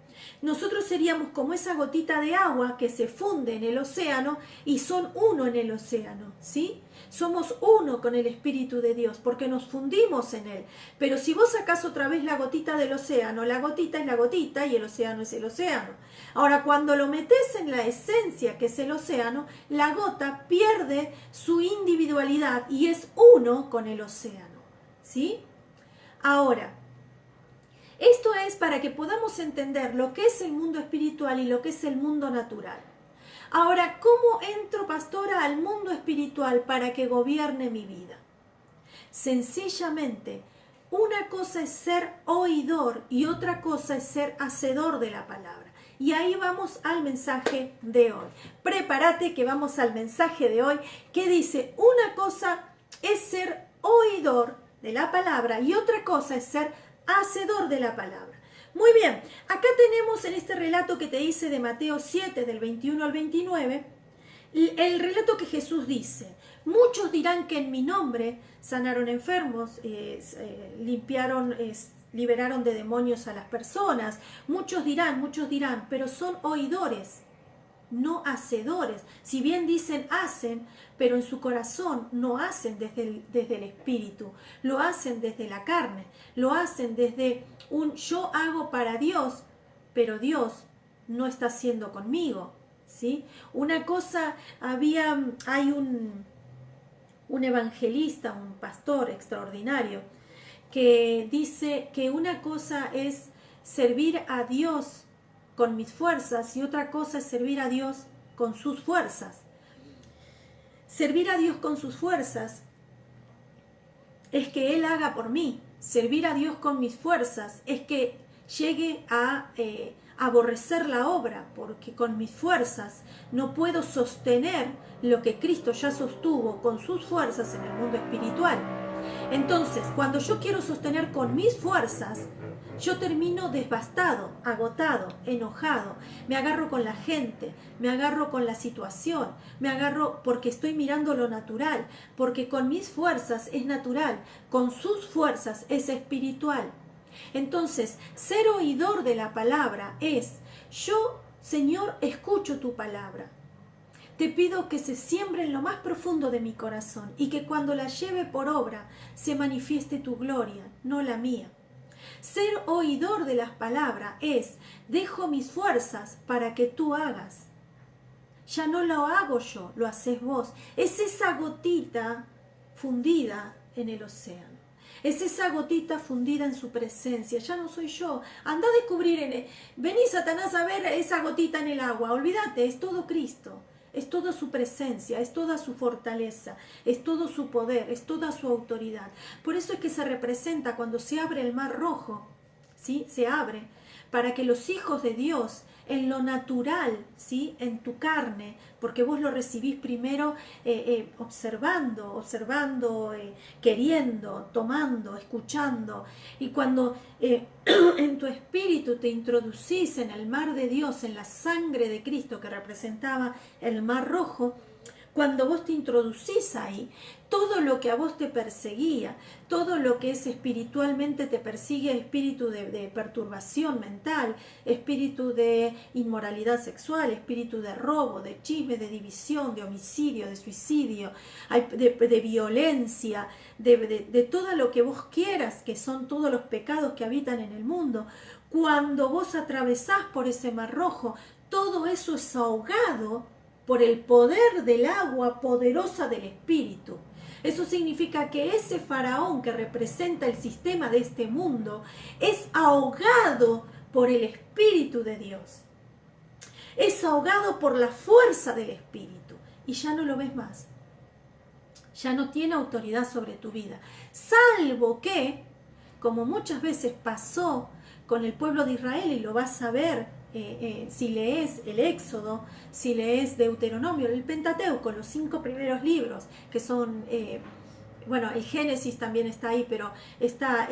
Nosotros seríamos como esa gotita de agua que se funde en el océano y son uno en el océano, ¿sí? Somos uno con el Espíritu de Dios porque nos fundimos en Él. Pero si vos sacás otra vez la gotita del océano, la gotita es la gotita y el océano es el océano. Ahora, cuando lo metés en la esencia que es el océano, la gota pierde su individualidad y es uno con el océano, ¿sí? Ahora, esto es para que podamos entender lo que es el mundo espiritual y lo que es el mundo natural. Ahora, ¿cómo entro, pastora, al mundo espiritual para que gobierne mi vida? Sencillamente, una cosa es ser oidor y otra cosa es ser hacedor de la palabra. Y ahí vamos al mensaje de hoy. Prepárate que vamos al mensaje de hoy que dice, una cosa es ser oidor de la palabra y otra cosa es ser hacedor de la palabra. Muy bien, acá tenemos en este relato que te hice de Mateo 7, del 21 al 29, el relato que Jesús dice, muchos dirán que en mi nombre sanaron enfermos, liberaron de demonios a las personas, muchos dirán, pero son oidores, no hacedores. Si bien dicen hacen, pero en su corazón no hacen desde el espíritu, lo hacen desde la carne, lo hacen desde un yo hago para Dios, pero Dios no está haciendo conmigo, ¿sí? Una cosa, hay un evangelista, un pastor extraordinario, que dice que una cosa es servir a Dios con mis fuerzas y otra cosa es servir a Dios con sus fuerzas. Servir a Dios con sus fuerzas es que Él haga por mí. Servir a Dios con mis fuerzas es que llegue a aborrecer la obra, porque con mis fuerzas no puedo sostener lo que Cristo ya sostuvo con sus fuerzas en el mundo espiritual. Entonces, cuando yo quiero sostener con mis fuerzas, yo termino devastado, agotado, enojado, me agarro con la gente, me agarro con la situación, me agarro porque estoy mirando lo natural, porque con mis fuerzas es natural, con sus fuerzas es espiritual. Entonces, ser oidor de la palabra es, yo, Señor, escucho tu palabra. Te pido que se siembre en lo más profundo de mi corazón y que cuando la lleve por obra se manifieste tu gloria, no la mía. Ser oidor de las palabras es, dejo mis fuerzas para que tú hagas. Ya no lo hago yo, lo haces vos. Es esa gotita fundida en el océano. Es esa gotita fundida en su presencia. Ya no soy yo. Anda a descubrir, vení Satanás a ver esa gotita en el agua. Olvídate, es todo Cristo. Es toda su presencia, es toda su fortaleza, es todo su poder, es toda su autoridad. Por eso es que se representa cuando se abre el mar rojo, ¿sí? Se abre para que los hijos de Dios en lo natural, ¿sí? En tu carne, porque vos lo recibís primero observando, queriendo, tomando, escuchando. Y cuando en tu espíritu te introducís en el mar de Dios, en la sangre de Cristo que representaba el mar rojo, cuando vos te introducís ahí, todo lo que a vos te perseguía, todo lo que es espiritualmente te persigue, espíritu de perturbación mental, espíritu de inmoralidad sexual, espíritu de robo, de chisme, de división, de homicidio, de suicidio, de violencia, de todo lo que vos quieras, que son todos los pecados que habitan en el mundo. Cuando vos atravesás por ese mar rojo, todo eso es ahogado por el poder del agua poderosa del Espíritu. Eso significa que ese faraón que representa el sistema de este mundo es ahogado por el Espíritu de Dios. Es ahogado por la fuerza del Espíritu y ya no lo ves más. Ya no tiene autoridad sobre tu vida. Salvo que, como muchas veces pasó con el pueblo de Israel, y lo vas a ver si lees el Éxodo, si lees Deuteronomio, el Pentateuco, los 5 primeros libros, que son, bueno, el Génesis también está ahí, pero está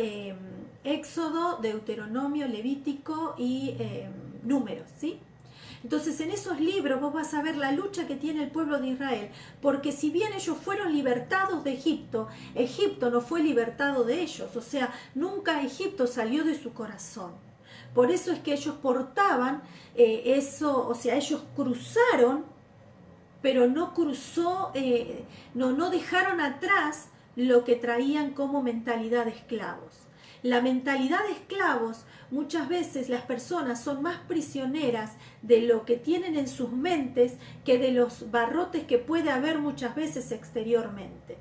Éxodo, Deuteronomio, Levítico y Números, ¿sí? Entonces en esos libros vos vas a ver la lucha que tiene el pueblo de Israel, porque si bien ellos fueron libertados de Egipto, Egipto no fue libertado de ellos, o sea, nunca Egipto salió de su corazón. Por eso es que ellos portaban eso, o sea, ellos cruzaron, pero no cruzó, no dejaron atrás lo que traían como mentalidad de esclavos. La mentalidad de esclavos, muchas veces las personas son más prisioneras de lo que tienen en sus mentes que de los barrotes que puede haber muchas veces exteriormente.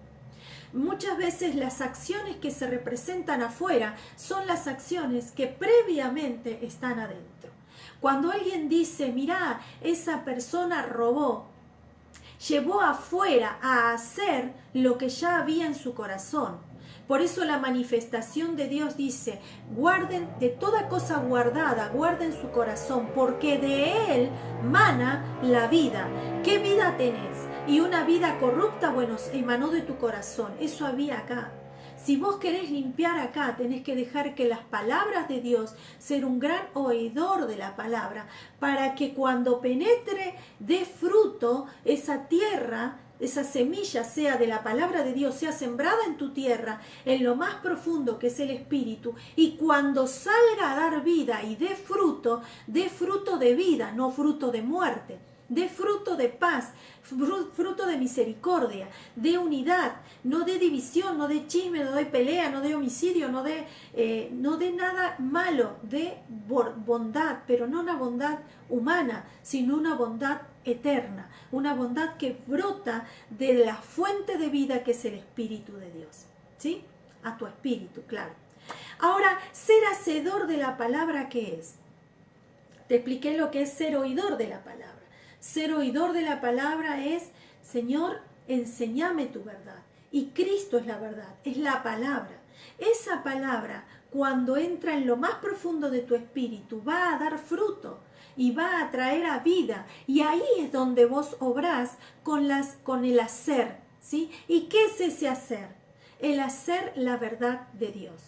Muchas veces las acciones que se representan afuera son las acciones que previamente están adentro. Cuando alguien dice, mirá, esa persona robó, llevó afuera a hacer lo que ya había en su corazón. Por eso la manifestación de Dios dice, guarden de toda cosa guardada, guarden su corazón, porque de él mana la vida. ¿Qué vida tenés? Y una vida corrupta, bueno, emanó de tu corazón. Eso había acá. Si vos querés limpiar acá, tenés que dejar que las palabras de Dios, ser un gran oidor de la palabra, para que cuando penetre dé fruto esa tierra, esa semilla sea de la palabra de Dios, sea sembrada en tu tierra, en lo más profundo que es el Espíritu, y cuando salga a dar vida y dé fruto de vida, no fruto de muerte. De fruto de paz, fruto de misericordia, de unidad, no de división, no de chisme, no de pelea, no de homicidio, no de nada malo, de bondad, pero no una bondad humana, sino una bondad eterna, una bondad que brota de la fuente de vida que es el Espíritu de Dios, ¿sí? A tu espíritu, claro. Ahora, ser hacedor de la palabra, ¿qué es? Te expliqué lo que es ser oidor de la palabra. Ser oidor de la palabra es, Señor, enséñame tu verdad. Y Cristo es la verdad, es la palabra. Esa palabra, cuando entra en lo más profundo de tu espíritu, va a dar fruto y va a traer a vida. Y ahí es donde vos obrás con el hacer, ¿sí? ¿Y qué es ese hacer? El hacer la verdad de Dios.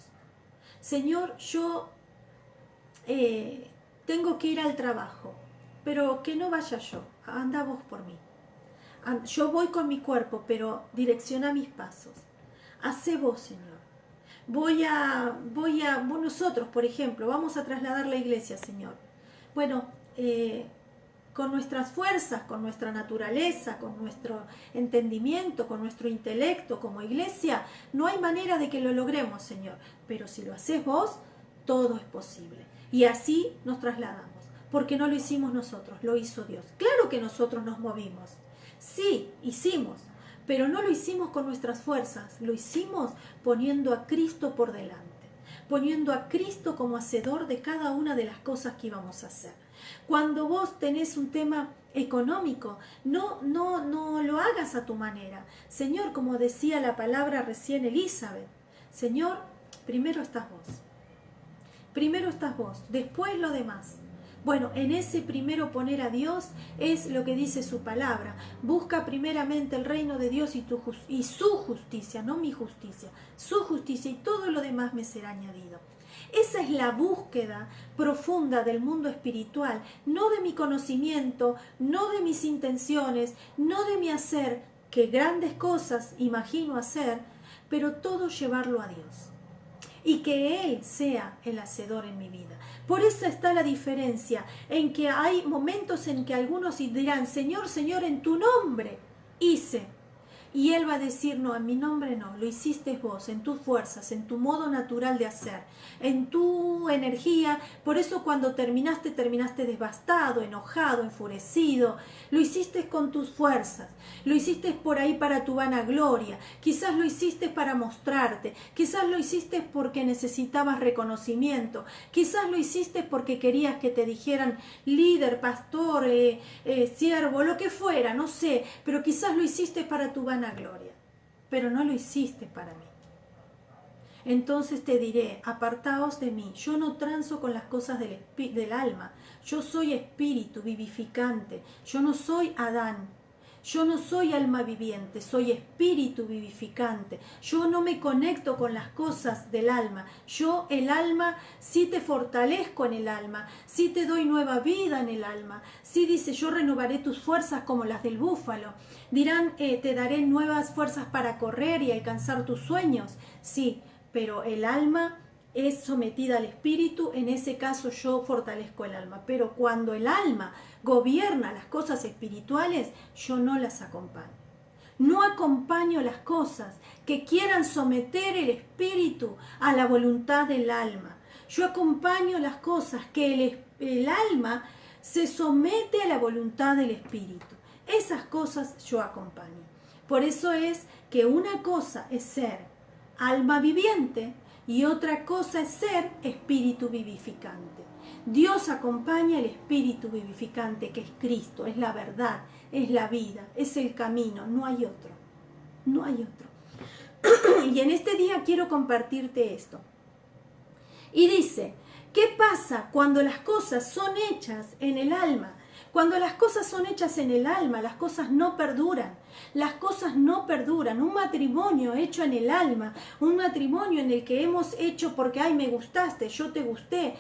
Señor, yo tengo que ir al trabajo, pero que no vaya yo, anda vos por mí. Yo voy con mi cuerpo, pero direcciona mis pasos. Hacé vos, Señor. Nosotros, por ejemplo, vamos a trasladar la iglesia, Señor. Bueno, con nuestras fuerzas, con nuestra naturaleza, con nuestro entendimiento, con nuestro intelecto como iglesia, no hay manera de que lo logremos, Señor. Pero si lo haces vos, todo es posible. Y así nos trasladamos. Porque no lo hicimos nosotros, lo hizo Dios. Claro que nosotros nos movimos, sí, hicimos, pero no lo hicimos con nuestras fuerzas, lo hicimos poniendo a Cristo por delante, poniendo a Cristo como hacedor de cada una de las cosas que íbamos a hacer. Cuando vos tenés un tema económico, no lo hagas a tu manera. Señor, como decía la palabra recién Elizabeth, Señor, primero estás vos, después lo demás. Bueno, en ese primero poner a Dios es lo que dice su palabra. Busca primeramente el reino de Dios y su justicia, no mi justicia, su justicia, y todo lo demás me será añadido. Esa es la búsqueda profunda del mundo espiritual, no de mi conocimiento, no de mis intenciones, no de mi hacer, que grandes cosas imagino hacer, pero todo llevarlo a Dios. Y que Él sea el hacedor en mi vida. Por eso está la diferencia, en que hay momentos en que algunos dirán, Señor, Señor, en tu nombre hice. Y Él va a decir, no, en mi nombre no, lo hiciste vos, en tus fuerzas, en tu modo natural de hacer, en tu energía. Por eso cuando terminaste devastado, enojado, enfurecido. Lo hiciste con tus fuerzas, lo hiciste por ahí para tu vanagloria, quizás lo hiciste para mostrarte, quizás lo hiciste porque necesitabas reconocimiento, quizás lo hiciste porque querías que te dijeran líder, pastor, siervo, lo que fuera, no sé, pero quizás lo hiciste para tu vanagloria, pero no lo hiciste para mí. Entonces te diré, apartaos de mí, yo no transo con las cosas del alma, yo soy espíritu vivificante, yo no soy Adán, yo no soy alma viviente, soy espíritu vivificante, yo no me conecto con las cosas del alma, yo el alma sí te fortalezco en el alma, sí te doy nueva vida en el alma, sí dice yo renovaré tus fuerzas como las del búfalo, dirán te daré nuevas fuerzas para correr y alcanzar tus sueños, sí, pero el alma es sometida al espíritu, en ese caso yo fortalezco el alma, pero cuando el alma gobierna las cosas espirituales, yo no las acompaño. No acompaño las cosas que quieran someter el espíritu a la voluntad del alma. Yo acompaño las cosas que el alma se somete a la voluntad del espíritu. Esas cosas yo acompaño. Por eso es que una cosa es ser alma viviente y otra cosa es ser espíritu vivificante. Dios acompaña el espíritu vivificante que es Cristo, es la verdad, es la vida, es el camino, no hay otro, no hay otro. Y en este día quiero compartirte esto. Y dice, ¿qué pasa cuando las cosas son hechas en el alma? Cuando las cosas son hechas en el alma, las cosas no perduran. Las cosas no perduran. Un matrimonio hecho en el alma, un matrimonio en el que hemos hecho porque, ay, me gustaste, yo te gusté,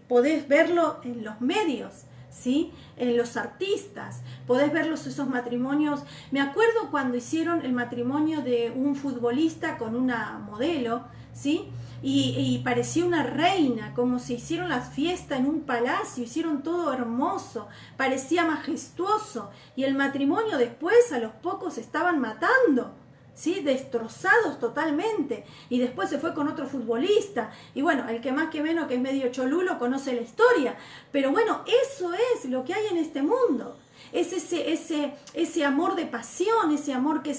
podés verlo en los medios, ¿sí? En los artistas, podés verlos esos matrimonios. Me acuerdo cuando hicieron el matrimonio de un futbolista con una modelo, ¿sí? Y parecía una reina, como si hicieron la fiesta en un palacio, hicieron todo hermoso, parecía majestuoso, y el matrimonio después a los pocos se estaban matando, ¿sí? Destrozados totalmente, y después se fue con otro futbolista, y bueno, el que más que menos, que es medio cholulo, conoce la historia, pero bueno, eso es lo que hay en este mundo. Es ese amor de pasión, ese amor que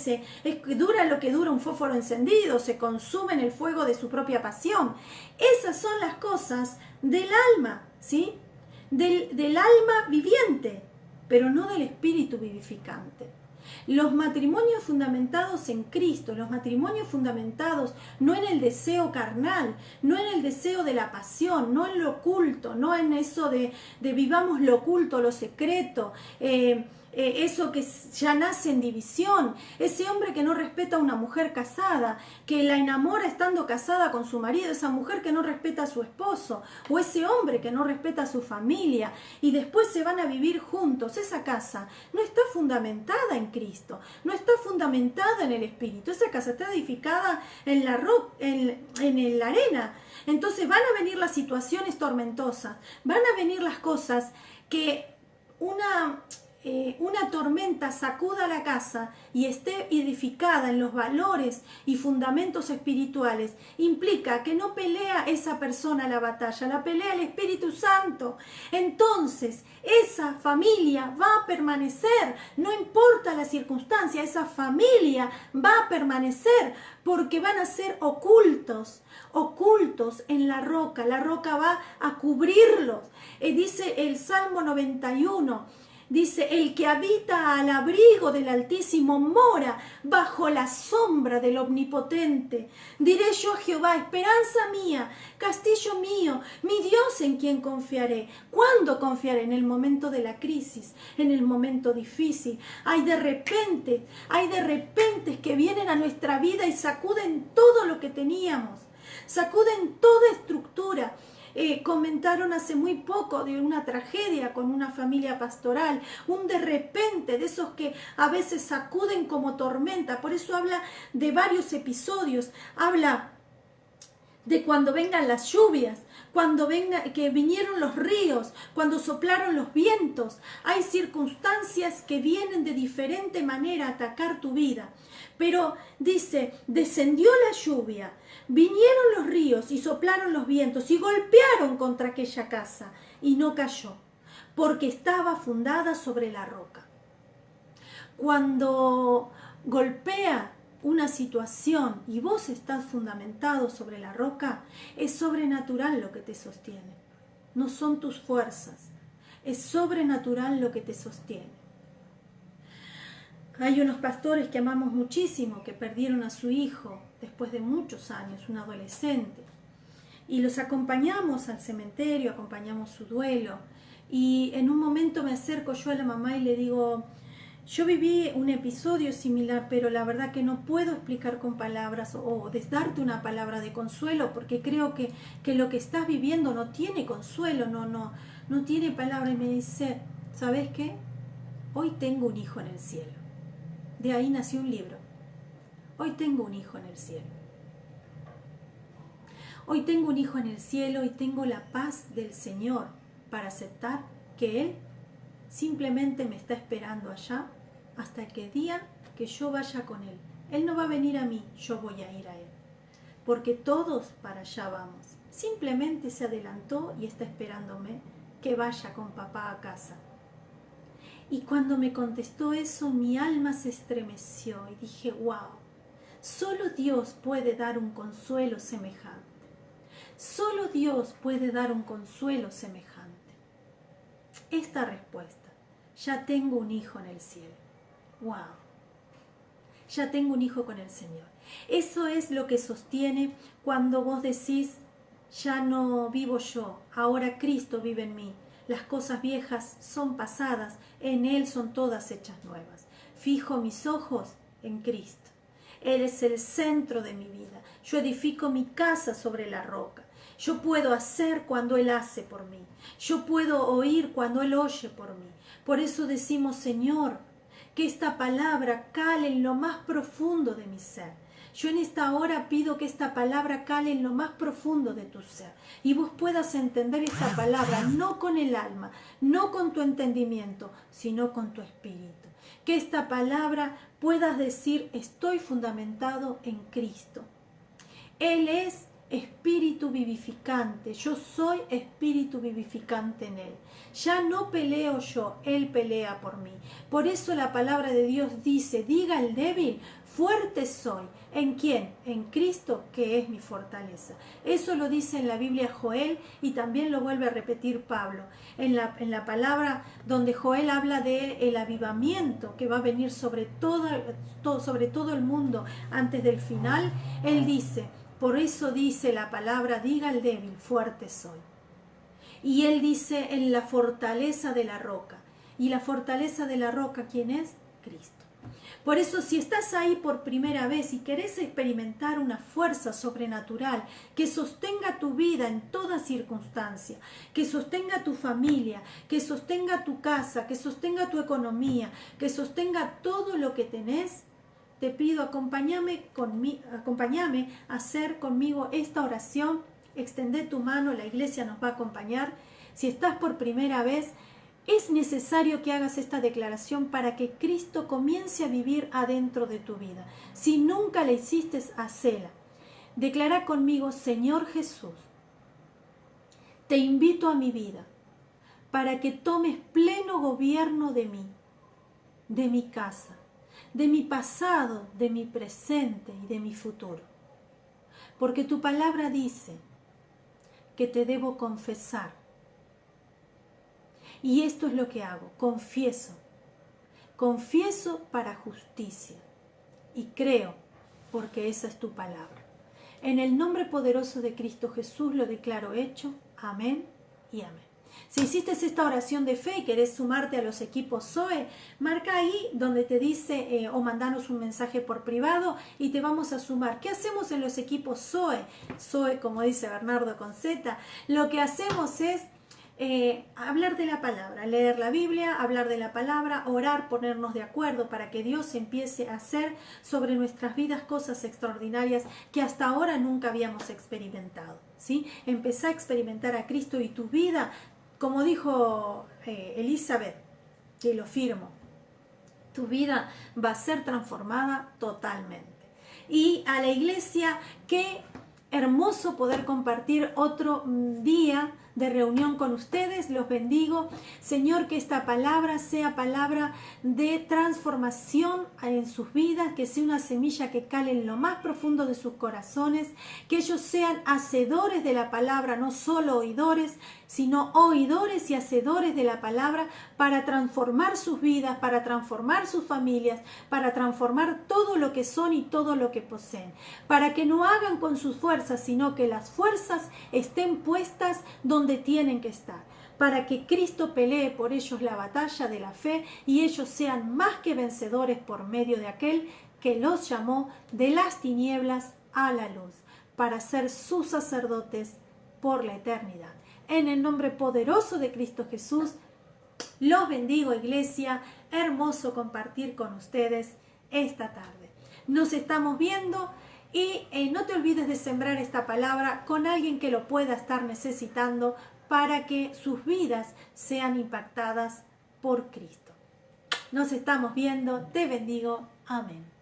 dura lo que dura un fósforo encendido, se consume en el fuego de su propia pasión. Esas son las cosas del alma, ¿sí? Del alma viviente, pero no del espíritu vivificante. Los matrimonios fundamentados en Cristo, los matrimonios fundamentados no en el deseo carnal, no en el deseo de la pasión, no en lo oculto, no en eso de vivamos lo oculto, lo secreto, eso que ya nace en división, ese hombre que no respeta a una mujer casada, que la enamora estando casada con su marido, esa mujer que no respeta a su esposo, o ese hombre que no respeta a su familia, y después se van a vivir juntos. Esa casa no está fundamentada en Cristo, no está fundamentada en el Espíritu, esa casa está edificada en la arena. Entonces van a venir las situaciones tormentosas, van a venir las cosas que una tormenta sacuda la casa y esté edificada en los valores y fundamentos espirituales, implica que no pelea esa persona la batalla, la pelea el Espíritu Santo. Entonces, esa familia va a permanecer, no importa la circunstancia, esa familia va a permanecer porque van a ser ocultos en la roca va a cubrirlos. Dice el Salmo 91, Dice, el que habita al abrigo del Altísimo mora bajo la sombra del Omnipotente. Diré yo a Jehová, esperanza mía, castillo mío, mi Dios en quien confiaré. ¿Cuándo confiaré? En el momento de la crisis, en el momento difícil. Hay de repente que vienen a nuestra vida y sacuden todo lo que teníamos, sacuden toda estructura. Comentaron hace muy poco de una tragedia con una familia pastoral, un de repente, de esos que a veces sacuden como tormenta. Por eso habla de varios episodios, habla de cuando vengan las lluvias, que vinieron los ríos, cuando soplaron los vientos. Hay circunstancias que vienen de diferente manera a atacar tu vida. Pero dice, descendió la lluvia, vinieron los ríos y soplaron los vientos y golpearon contra aquella casa y no cayó, porque estaba fundada sobre la roca. Cuando golpea una situación y vos estás fundamentado sobre la roca, es sobrenatural lo que te sostiene. No son tus fuerzas, es sobrenatural lo que te sostiene. Hay unos pastores que amamos muchísimo que perdieron a su hijo después de muchos años, un adolescente. Y los acompañamos al cementerio, acompañamos su duelo. Y en un momento me acerco yo a la mamá y le digo, yo viví un episodio similar, pero la verdad que no puedo explicar con palabras o darte una palabra de consuelo, porque creo que lo que estás viviendo no tiene consuelo, no tiene palabra. Y me dice, ¿sabes qué? Hoy tengo un hijo en el cielo. De ahí nació un libro. Hoy tengo un hijo en el cielo. Hoy tengo un hijo en el cielo y tengo la paz del Señor para aceptar que Él simplemente me está esperando allá hasta el día que yo vaya con Él. Él no va a venir a mí, yo voy a ir a Él. Porque todos para allá vamos. Simplemente se adelantó y está esperándome que vaya con papá a casa. Y cuando me contestó eso, mi alma se estremeció y dije, wow, solo Dios puede dar un consuelo semejante. Solo Dios puede dar un consuelo semejante. Esta respuesta, ya tengo un hijo en el cielo. Wow, ya tengo un hijo con el Señor. Eso es lo que sostiene cuando vos decís, ya no vivo yo, ahora Cristo vive en mí. Las cosas viejas son pasadas, en Él son todas hechas nuevas. Fijo mis ojos en Cristo. Él es el centro de mi vida. Yo edifico mi casa sobre la roca. Yo puedo hacer cuando Él hace por mí. Yo puedo oír cuando Él oye por mí. Por eso decimos, Señor, que esta palabra cale en lo más profundo de mi ser. Yo en esta hora pido que esta palabra cale en lo más profundo de tu ser y vos puedas entender esta palabra no con el alma, no con tu entendimiento, sino con tu espíritu. Que esta palabra puedas decir, estoy fundamentado en Cristo. Él es espíritu vivificante, yo soy espíritu vivificante en Él. Ya no peleo yo, Él pelea por mí. Por eso la palabra de Dios dice, diga el débil, fuerte soy. ¿En quién? En Cristo, que es mi fortaleza. Eso lo dice en la Biblia Joel y también lo vuelve a repetir Pablo. En la palabra donde Joel habla de el avivamiento que va a venir sobre todo el mundo antes del final, él dice, por eso dice la palabra, diga el débil, fuerte soy. Y él dice en la fortaleza de la roca. ¿Y la fortaleza de la roca quién es? Cristo. Por eso si estás ahí por primera vez y querés experimentar una fuerza sobrenatural que sostenga tu vida en toda circunstancia, que sostenga tu familia, que sostenga tu casa, que sostenga tu economía, que sostenga todo lo que tenés, te pido acompáñame a hacer conmigo esta oración. Extendé tu mano, la iglesia nos va a acompañar. Si estás por primera vez, es necesario que hagas esta declaración para que Cristo comience a vivir adentro de tu vida. Si nunca la hiciste, hacela. Declara conmigo, Señor Jesús, te invito a mi vida para que tomes pleno gobierno de mí, de mi casa, de mi pasado, de mi presente y de mi futuro. Porque tu palabra dice que te debo confesar Y esto es lo que hago, confieso para justicia y creo porque esa es tu palabra. En el nombre poderoso de Cristo Jesús lo declaro hecho. Amén y amén. Si hiciste esta oración de fe y querés sumarte a los equipos Zoe, marca ahí donde te dice o mandanos un mensaje por privado y te vamos a sumar. ¿Qué hacemos en los equipos Zoe? Zoe, como dice Bernardo con Z, lo que hacemos es hablar de la palabra, leer la Biblia, hablar de la palabra, orar, ponernos de acuerdo para que Dios empiece a hacer sobre nuestras vidas cosas extraordinarias que hasta ahora nunca habíamos experimentado, ¿sí? Empezá a experimentar a Cristo y tu vida, como dijo Elizabeth, que lo firmo, tu vida va a ser transformada totalmente. Y a la iglesia, qué hermoso poder compartir otro día de reunión con ustedes. Los bendigo. Señor, que esta palabra sea palabra de transformación en sus vidas, que sea una semilla que cale en lo más profundo de sus corazones, que ellos sean hacedores de la palabra, no solo oidores, sino oidores y hacedores de la palabra para transformar sus vidas, para transformar sus familias, para transformar todo lo que son y todo lo que poseen, para que no hagan con sus fuerzas, sino que las fuerzas estén puestas donde tienen que estar, para que Cristo pelee por ellos la batalla de la fe y ellos sean más que vencedores por medio de aquel que los llamó de las tinieblas a la luz, para ser sus sacerdotes por la eternidad. En el nombre poderoso de Cristo Jesús, los bendigo, iglesia. Hermoso compartir con ustedes esta tarde. Nos estamos viendo y no te olvides de sembrar esta palabra con alguien que lo pueda estar necesitando para que sus vidas sean impactadas por Cristo. Nos estamos viendo. Te bendigo. Amén.